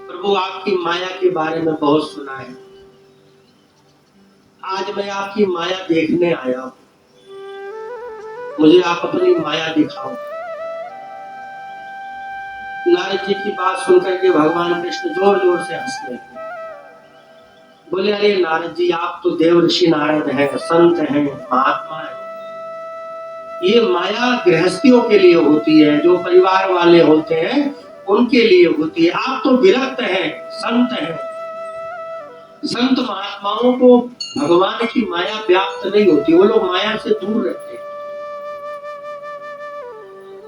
प्रभु आपकी माया के बारे में बहुत सुना है, आज मैं आपकी माया देखने आया हूं, मुझे आप अपनी माया दिखाओ। नारद जी की बात सुनकर के भगवान कृष्ण जोर जोर से हंसने लगे। बोले अरे नारद जी, आप तो देव ऋषि नारद हैं, संत हैं, महात्मा हैं। ये माया गृहस्थियों के लिए होती है, जो परिवार वाले होते हैं उनके लिए होती है। आप तो विरक्त हैं, संत हैं। संत महात्माओं को भगवान की माया व्याप्त नहीं होती, वो लोग माया से दूर रहते हैं।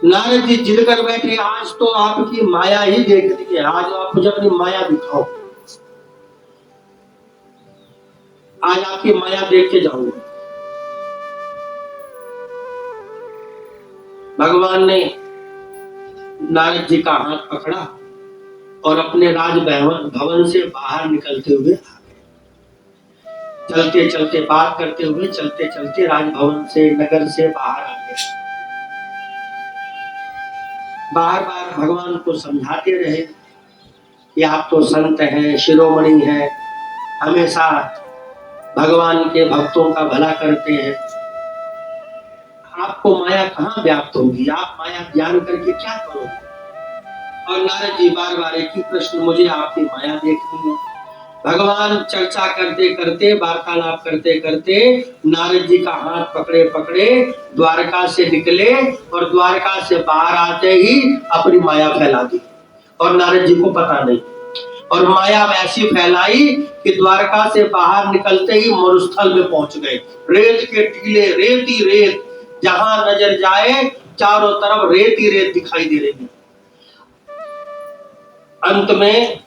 नारद जी जिद कर बैठे, आज तो आपकी माया ही देखनी है, आज आप मुझे अपनी माया दिखाओ, आज आपकी माया देख के जाऊंगा। भगवान ने नारद जी का हाथ पकड़ा और अपने राज भवन से बाहर निकलते हुए आ गए। चलते चलते बात करते हुए चलते चलते राजभवन से, नगर से बाहर आ गए। बार बार भगवान को समझाते रहे कि आप तो संत हैं, शिरोमणि हैं, हमेशा भगवान के भक्तों का भला करते हैं, आपको माया कहाँ व्याप्त होगी, आप माया ज्ञान करके क्या करोगे? और नारद जी बार बार एक ही प्रश्न, मुझे आपकी माया देखनी है। भगवान चर्चा करते करते, वार्तालाप करते करते नारद जी का हाथ पकड़े पकड़े द्वारका से निकले और द्वारका से बाहर आते ही अपनी माया फैला दी और नारद जी को पता नहीं। और माया वैसी फैलाई कि द्वारका से बाहर निकलते ही मरुस्थल में पहुंच गए। रेत के टीले, रेत ही रेत, जहां नजर जाए चारों तरफ रेत ही रेत दिखाई दे रही है। अंत में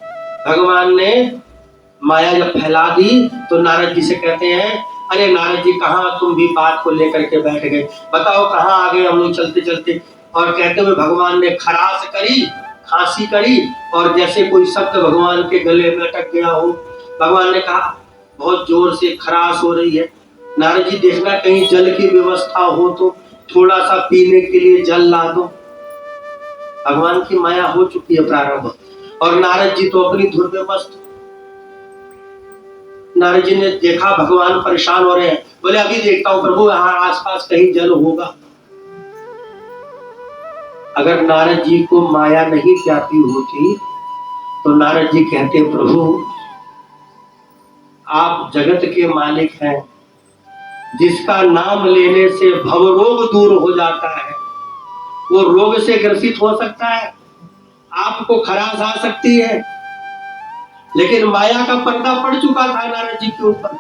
भगवान ने माया जब फैला दी तो नारद जी से कहते हैं, अरे नारद जी कहाँ तुम भी बात को लेकर के बैठ गए, बताओ कहाँ आ गए हम लोग चलते चलते। और कहते हुए भगवान ने खरास करी, खांसी करी और जैसे कोई शब्द भगवान के गले में अटक गया हो। भगवान ने कहा बहुत जोर से खराश हो रही है, नारद जी देखना कहीं जल की व्यवस्था हो तो थोड़ा सा पीने के लिए जल ला दो। भगवान की माया हो चुकी है प्रारंभ, और नारद जी तो अपनी धुन में मस्त। नारद जी ने देखा भगवान परेशान हो रहे हैं, बोले अभी देखता हूं प्रभु, यहाँ आसपास कहीं जल होगा। अगर नारद जी को माया नहीं व्यापी होती तो नारद जी कहते प्रभु आप जगत के मालिक हैं, जिसका नाम लेने से भवरोग दूर हो जाता है, वो रोग से ग्रसित हो सकता है, आपको खराश आ सकती है। लेकिन माया का पर्दा पड़ चुका था नारद जी के ऊपर।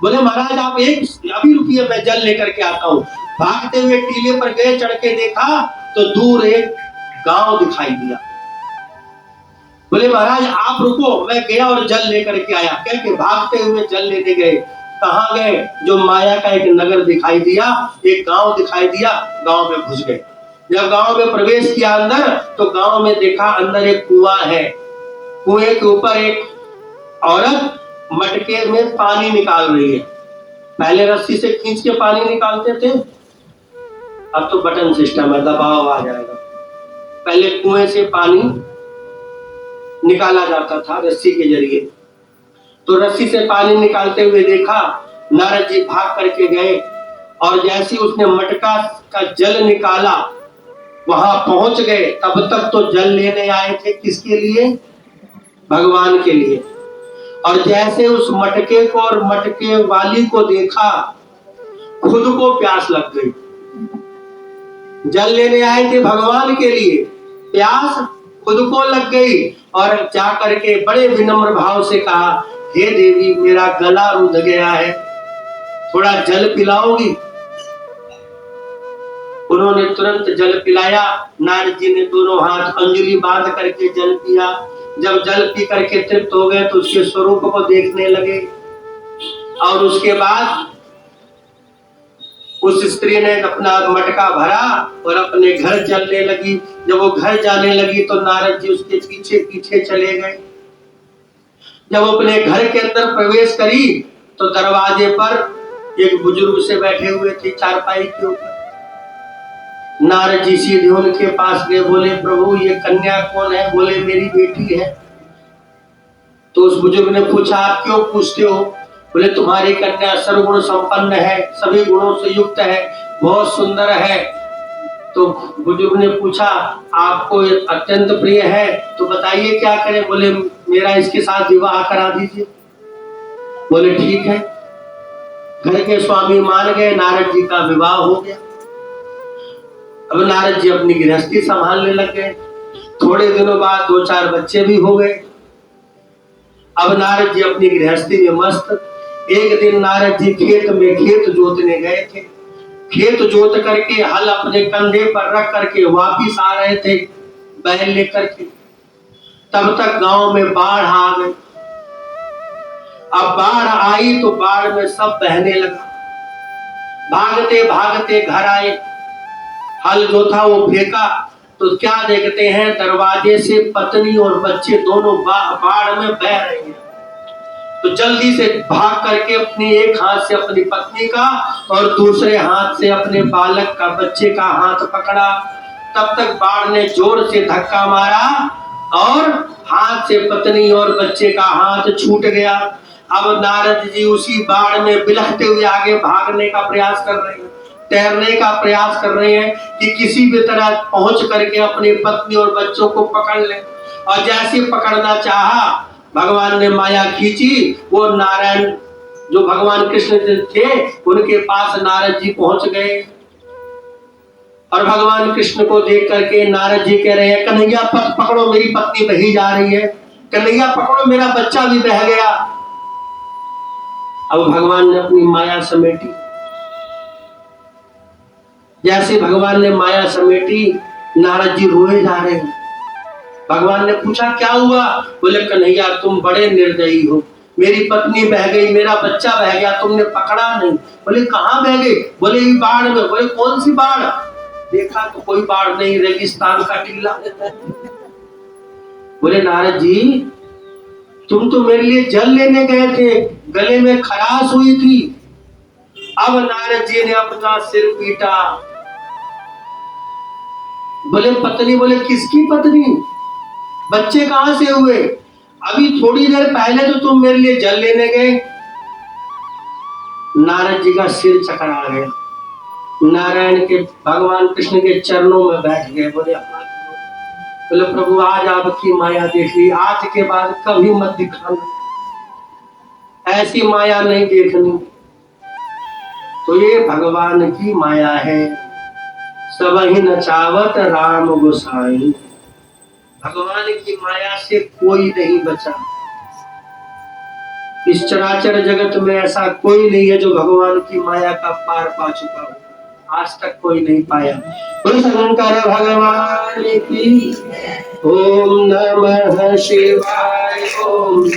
बोले महाराज आप एक अभी रुकिए, मैं जल लेकर के आता हूँ। भागते हुए टीले पर गए, चढ़ के देखा तो दूर एक गांव दिखाई दिया। बोले महाराज आप रुको, मैं गया और जल लेकर के आया। कह के भागते हुए जल लेने गए। कहाँ गए? जो माया का एक नगर दिखाई दिया, एक गांव दिखाई दिया, गांव में घुस गए। जब गांव में प्रवेश किया अंदर, तो गांव में देखा अंदर एक कुआं है। कुएं के ऊपर एक औरत मटके में पानी निकाल रही है। पहले रस्सी से खींच के पानी निकालते थे, अब तो बटन सिस्टम है, दबाव आ जाएगा। पहले कुएं से पानी निकाला जाता था रस्सी के जरिए। तो रस्सी से पानी निकालते हुए देखा, नारद जी भाग करके गए और जैसे उसने मटका का जल निकाला, वहां पहुंच गए। तब तक तो जल लेने आए थे, किसके लिए? भगवान के लिए। और जैसे उस मटके को और मटके वाली को देखा, खुद को प्यास लग गई। जल लेने आए थे भगवान के लिए, प्यास खुद को लग गई और जाकर के बड़े विनम्र भाव से कहा, हे देवी मेरा गला रुंध गया है, थोड़ा जल पिलाओगी? उन्होंने तुरंत जल पिलाया। नारद जी ने दोनों हाथ अंजलि बांध करके जल पिया। जब जल पी करके तृप्त हो गए तो उसके स्वरूप को देखने लगे। और उसके बाद उस स्त्री ने अपना मटका भरा और अपने घर चलने लगी। जब वो घर जाने लगी तो नारद जी उसके पीछे पीछे चले गए। जब अपने घर के अंदर प्रवेश करी तो दरवाजे पर एक बुजुर्ग से बैठे हुए थे चारपाई के ऊपर। नारद जी सीधे उनके पास गए, बोले प्रभु ये कन्या कौन है? बोले मेरी बेटी है। तो उस बुजुर्ग ने पूछा, आप क्यों पूछते हो? बोले तुम्हारी कन्या सर्वगुण संपन्न है, सभी गुणों से युक्त है, बहुत सुंदर है। तो बुजुर्ग ने पूछा, आपको अत्यंत प्रिय है तो बताइए क्या करें? बोले मेरा इसके साथ विवाह करा दीजिए। बोले ठीक है। घर के स्वामी मान गए, नारद जी का विवाह हो गया। अब नारद जी अपनी गृहस्थी संभालने लग गए। थोड़े दिनों बाद 2-4 बच्चे भी हो गए। अब नारद जी अपनी गृहस्थी में मस्त। एक दिन नारद जी खेत में खेत जोतने गए थे। खेत जोत करके हल अपने कंधे पर रख करके वापिस आ रहे थे बैल लेकर के। तब तक गांव में बाढ़ आ गई। अब बाढ़ आई तो बाढ़ में सब बहने लगा। भागते भागते घर आए, हल जो था वो फेंका तो क्या देखते हैं, दरवाजे से पत्नी और बच्चे दोनों बाढ़ में बह रहे हैं। तो जल्दी से भाग करके अपनी एक हाथ से अपनी पत्नी का और दूसरे हाथ से अपने बालक का, बच्चे का हाथ पकड़ा। तब तक बाढ़ ने जोर से धक्का मारा और हाथ से पत्नी और बच्चे का हाथ छूट गया। अब नारद जी उसी बाढ़ में बिलखते हुए आगे भागने का प्रयास कर रहे हैं, तैरने का प्रयास कर रहे हैं कि किसी भी तरह पहुंच करके अपनी पत्नी और बच्चों को पकड़ ले। और जैसे पकड़ना चाहा, भगवान ने माया खींची। वो नारायण जो भगवान कृष्ण थे उनके पास नारद जी पहुंच गए। और भगवान कृष्ण को देख करके नारद जी कह रहे हैं, कन्हैया पकड़ो, मेरी पत्नी बही जा रही है। कन्हैया पकड़ो, मेरा बच्चा भी बह गया। अब भगवान ने अपनी माया समेटी। जैसे भगवान ने माया समेटी, नारद जी रोए जा रहे हैं। भगवान ने पूछा क्या हुआ? बोले कन्हैया तुम बड़े निर्दयी हो, मेरी पत्नी बह गई, मेरा बच्चा बह गया, तुमने पकड़ा नहीं। बोले कहाँ बह गई? बोले बाढ़ में। बोले कौन सी बाढ़? देखा तो कोई बाढ़ नहीं, रेगिस्तान का टीला। बोले नारद जी तुम तो मेरे लिए जल लेने गए थे, गले में खराश हुई थी। अब नारद जी ने अपना सिर पीटा। बोले पत्नी? बोले किसकी पत्नी? बच्चे कहां से हुए? अभी थोड़ी देर पहले तो तुम मेरे लिए जल लेने गए। नारद जी का सिर चकरा गया। नारायण के भगवान कृष्ण के चरणों में बैठ गए। बोले प्रभु आज आपकी माया देख ली, आज के बाद कभी मत दिखाना, ऐसी माया नहीं देखनी। तो ये भगवान की माया है। सबहि नचावत राम गोसाई। भगवान की माया से कोई नहीं बचा। इस चराचर जगत में ऐसा कोई नहीं है जो भगवान की माया का पार पा चुका हो, आज तक कोई नहीं पाया। बोल शंकर भगवान की। ओम नमः शिवाय। ओम